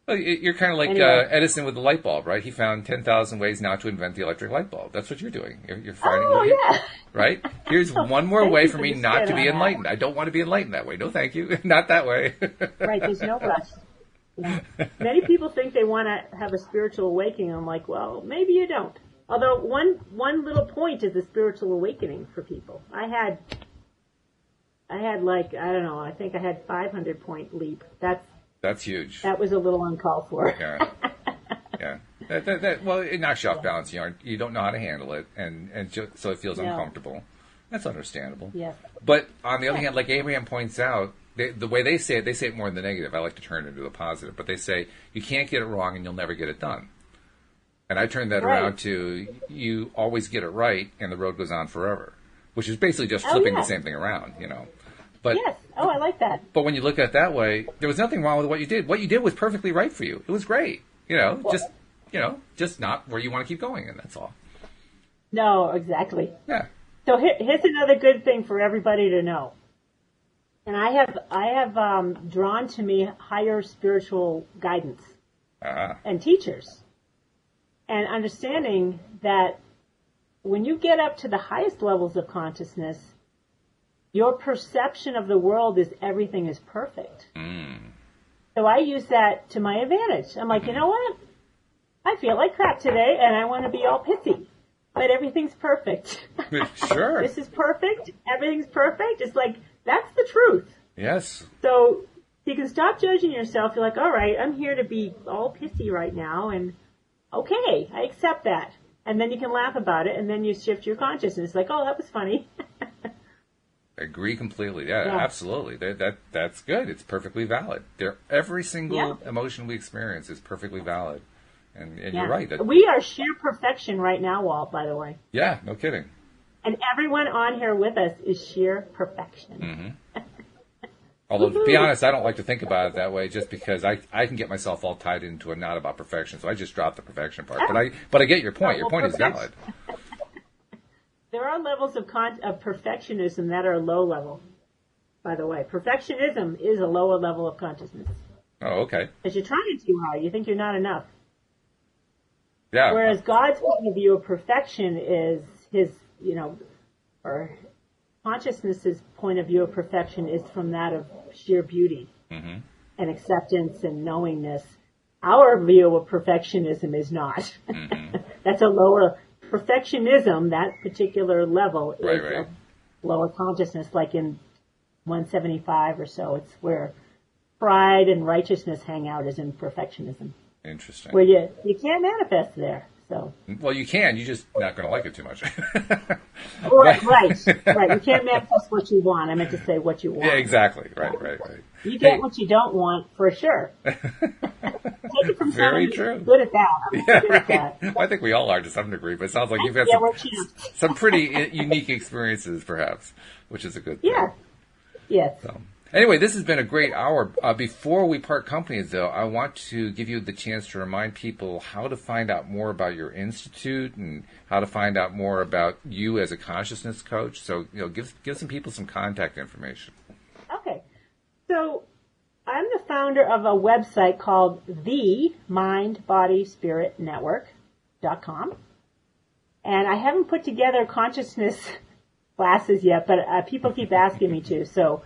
Well, you're kind of like Anyway. Edison with the light bulb, right? He found 10,000 ways now to invent the electric light bulb. That's what you're doing. You're finding yeah. right? Here's one more Thank way you for for me the not to spin be on that. enlightened. I don't want to be enlightened that way. No, thank you. Not that way. Right, there's no rush. Yeah. Many people think they want to have a spiritual awakening. I'm like, well, maybe you don't. Although one little point is a spiritual awakening for people. I had like, I don't know, I think I had 500-point leap. That's huge. That was a little uncalled for. Yeah. Yeah. Well, it knocks you off balance. You don't know how to handle it, so it feels uncomfortable. That's understandable. Yes. But on the other hand, like Abraham points out, the way they say it more in the negative. I like to turn it into the positive. But they say, you can't get it wrong and you'll never get it done. And I turn that around to, you always get it right and the road goes on forever. Which is basically just flipping the same thing around, you know. But, yes. Oh, I like that. But when you look at it that way, there was nothing wrong with what you did. What you did was perfectly right for you. It was great. You know, just not where you want to keep going, and that's all. No, exactly. Yeah. So here's another good thing for everybody to know. And I have drawn to me higher spiritual guidance and teachers, and understanding that when you get up to the highest levels of consciousness, your perception of the world is everything is perfect. So I use that to my advantage. I'm like, you know what? I feel like crap today, and I want to be all pissy. But everything's perfect. Sure. This is perfect. Everything's perfect. It's like, that's the truth. Yes. So you can stop judging yourself. You're like, all right, I'm here to be all pissy right now, and okay, I accept that. And then you can laugh about it, and then you shift your consciousness. Like, oh, that was funny. I agree completely. Yeah, absolutely. That's good. It's perfectly valid. Every single emotion we experience is perfectly valid. And you're right. We are sheer perfection right now, Walt, by the way. Yeah, no kidding. And everyone on here with us is sheer perfection. Although, to be honest, I don't like to think about it that way, just because I can get myself all tied into a knot about perfection. So I just drop the perfection part. But I get your point. Your point is valid. There are levels of perfectionism that are low level, by the way. Perfectionism is a lower level of consciousness. Oh, okay. Because you're trying too hard. You think you're not enough. Yeah. Whereas God's point of view of perfection is or consciousness's point of view of perfection is from that of sheer beauty and acceptance and knowingness. Our view of perfectionism is not. That's a lower perfectionism. That particular level is a lower consciousness, like in 175 or so. It's where pride and righteousness hang out, is in perfectionism. Interesting. Where you can't manifest there. So. Well, you can. You're just not going to like it too much. Right. You can't manifest what you want. I meant to say what you want. Yeah, exactly. Right. You get what you don't want, for sure. Take it from Very someone true. who's good at that. I'm good at that. Well, I think we all are to some degree, but it sounds like you've had some pretty unique experiences, perhaps, which is a good thing. Yeah. Yes. So, anyway, this has been a great hour. Before we part companies, though, I want to give you the chance to remind people how to find out more about your institute and how to find out more about you as a consciousness coach. So, give some people some contact information. Okay. So, I'm the founder of a website called the mindbodyspiritnetwork.com. And I haven't put together consciousness classes yet, but people keep asking me to. So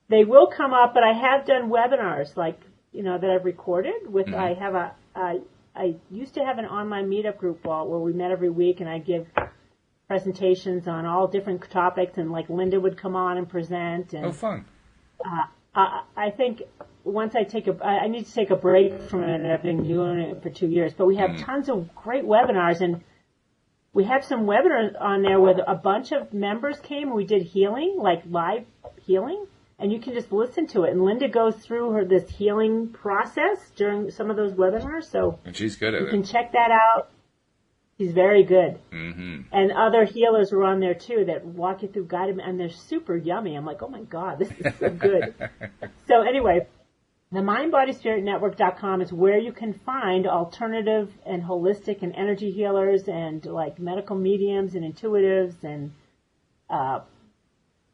they will come up, but I have done webinars that I've recorded with, I used to have an online meetup group, Walt, where we met every week and I give presentations on all different topics, and like Linda would come on and present. And, fun. I think once I need to take a break from it. I've been doing it for 2 years, but we have tons of great webinars, and we have some webinars on there where a bunch of members came and we did healing, like live healing, and you can just listen to it. And Linda goes through this healing process during some of those webinars, so and she's good at it. You can check that out. She's very good. Mm-hmm. And other healers were on there too that walk you through guided, and they're super yummy. I'm like, oh my God, this is so good. So anyway, the mindbodyspiritnetwork.com is where you can find alternative and holistic and energy healers and like medical mediums and intuitives and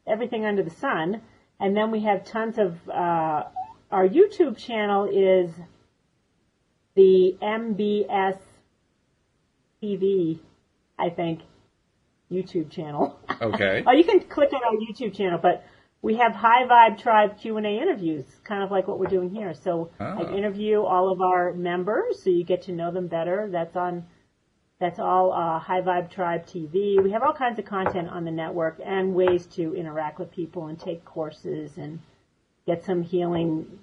everything under the sun. And then we have tons of, our YouTube channel is the MBS TV, I think, YouTube channel. Okay. You can click on our YouTube channel, but we have High Vibe Tribe Q&A interviews, kind of like what we're doing here. So I interview all of our members, so you get to know them better. That's all High Vibe Tribe TV. We have all kinds of content on the network and ways to interact with people and take courses and get some healing,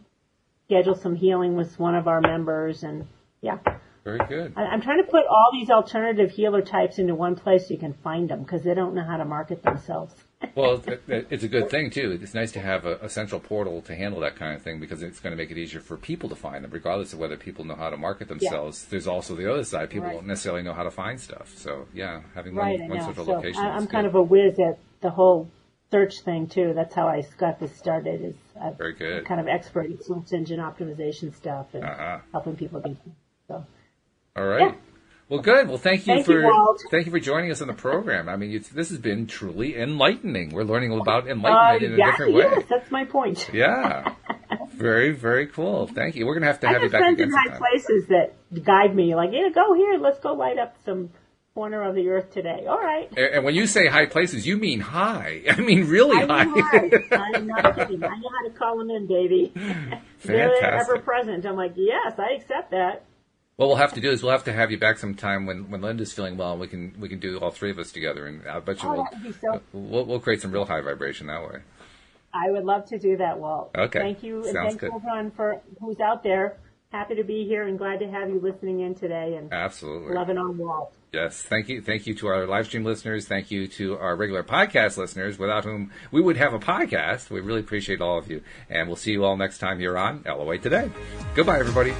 schedule some healing with one of our members, and yeah. Very good. I'm trying to put all these alternative healer types into one place so you can find them, because they don't know how to market themselves. Well, it's a good thing, too. It's nice to have a central portal to handle that kind of thing, because it's going to make it easier for people to find them, regardless of whether people know how to market themselves. Yeah. There's also the other side. People don't necessarily know how to find stuff. So, yeah, having one central location is I'm kind of a whiz at the whole search thing, too. That's how I got this started. Is very good. I'm kind of expert in search engine optimization stuff and helping people do so. All right. Yeah. Well, good. Well, thank you for joining us on the program. I mean, this has been truly enlightening. We're learning about enlightenment in a different way. Yes, that's my point. Yeah. Very, very cool. Thank you. We're going to have you back again sometime. I have friends in high places that guide me, like, go here, let's go light up some corner of the earth today. All right. And when you say high places, you mean high. I mean really high. I'm not kidding. I know how to call them in, baby. They're ever present. I'm like, yes, I accept that. What we'll have to do is we'll have to have you back sometime when Linda's feeling well, and we can do all three of us together, and I bet you we'll create some real high vibration that way. I would love to do that, Walt. Okay. Thank you, and thanks everyone who's out there. Happy to be here and glad to have you listening in today. And absolutely loving on Walt. Yes, thank you to our live stream listeners. Thank you to our regular podcast listeners, without whom we would have a podcast. We really appreciate all of you, and we'll see you all next time here on LOA Today. Goodbye, everybody.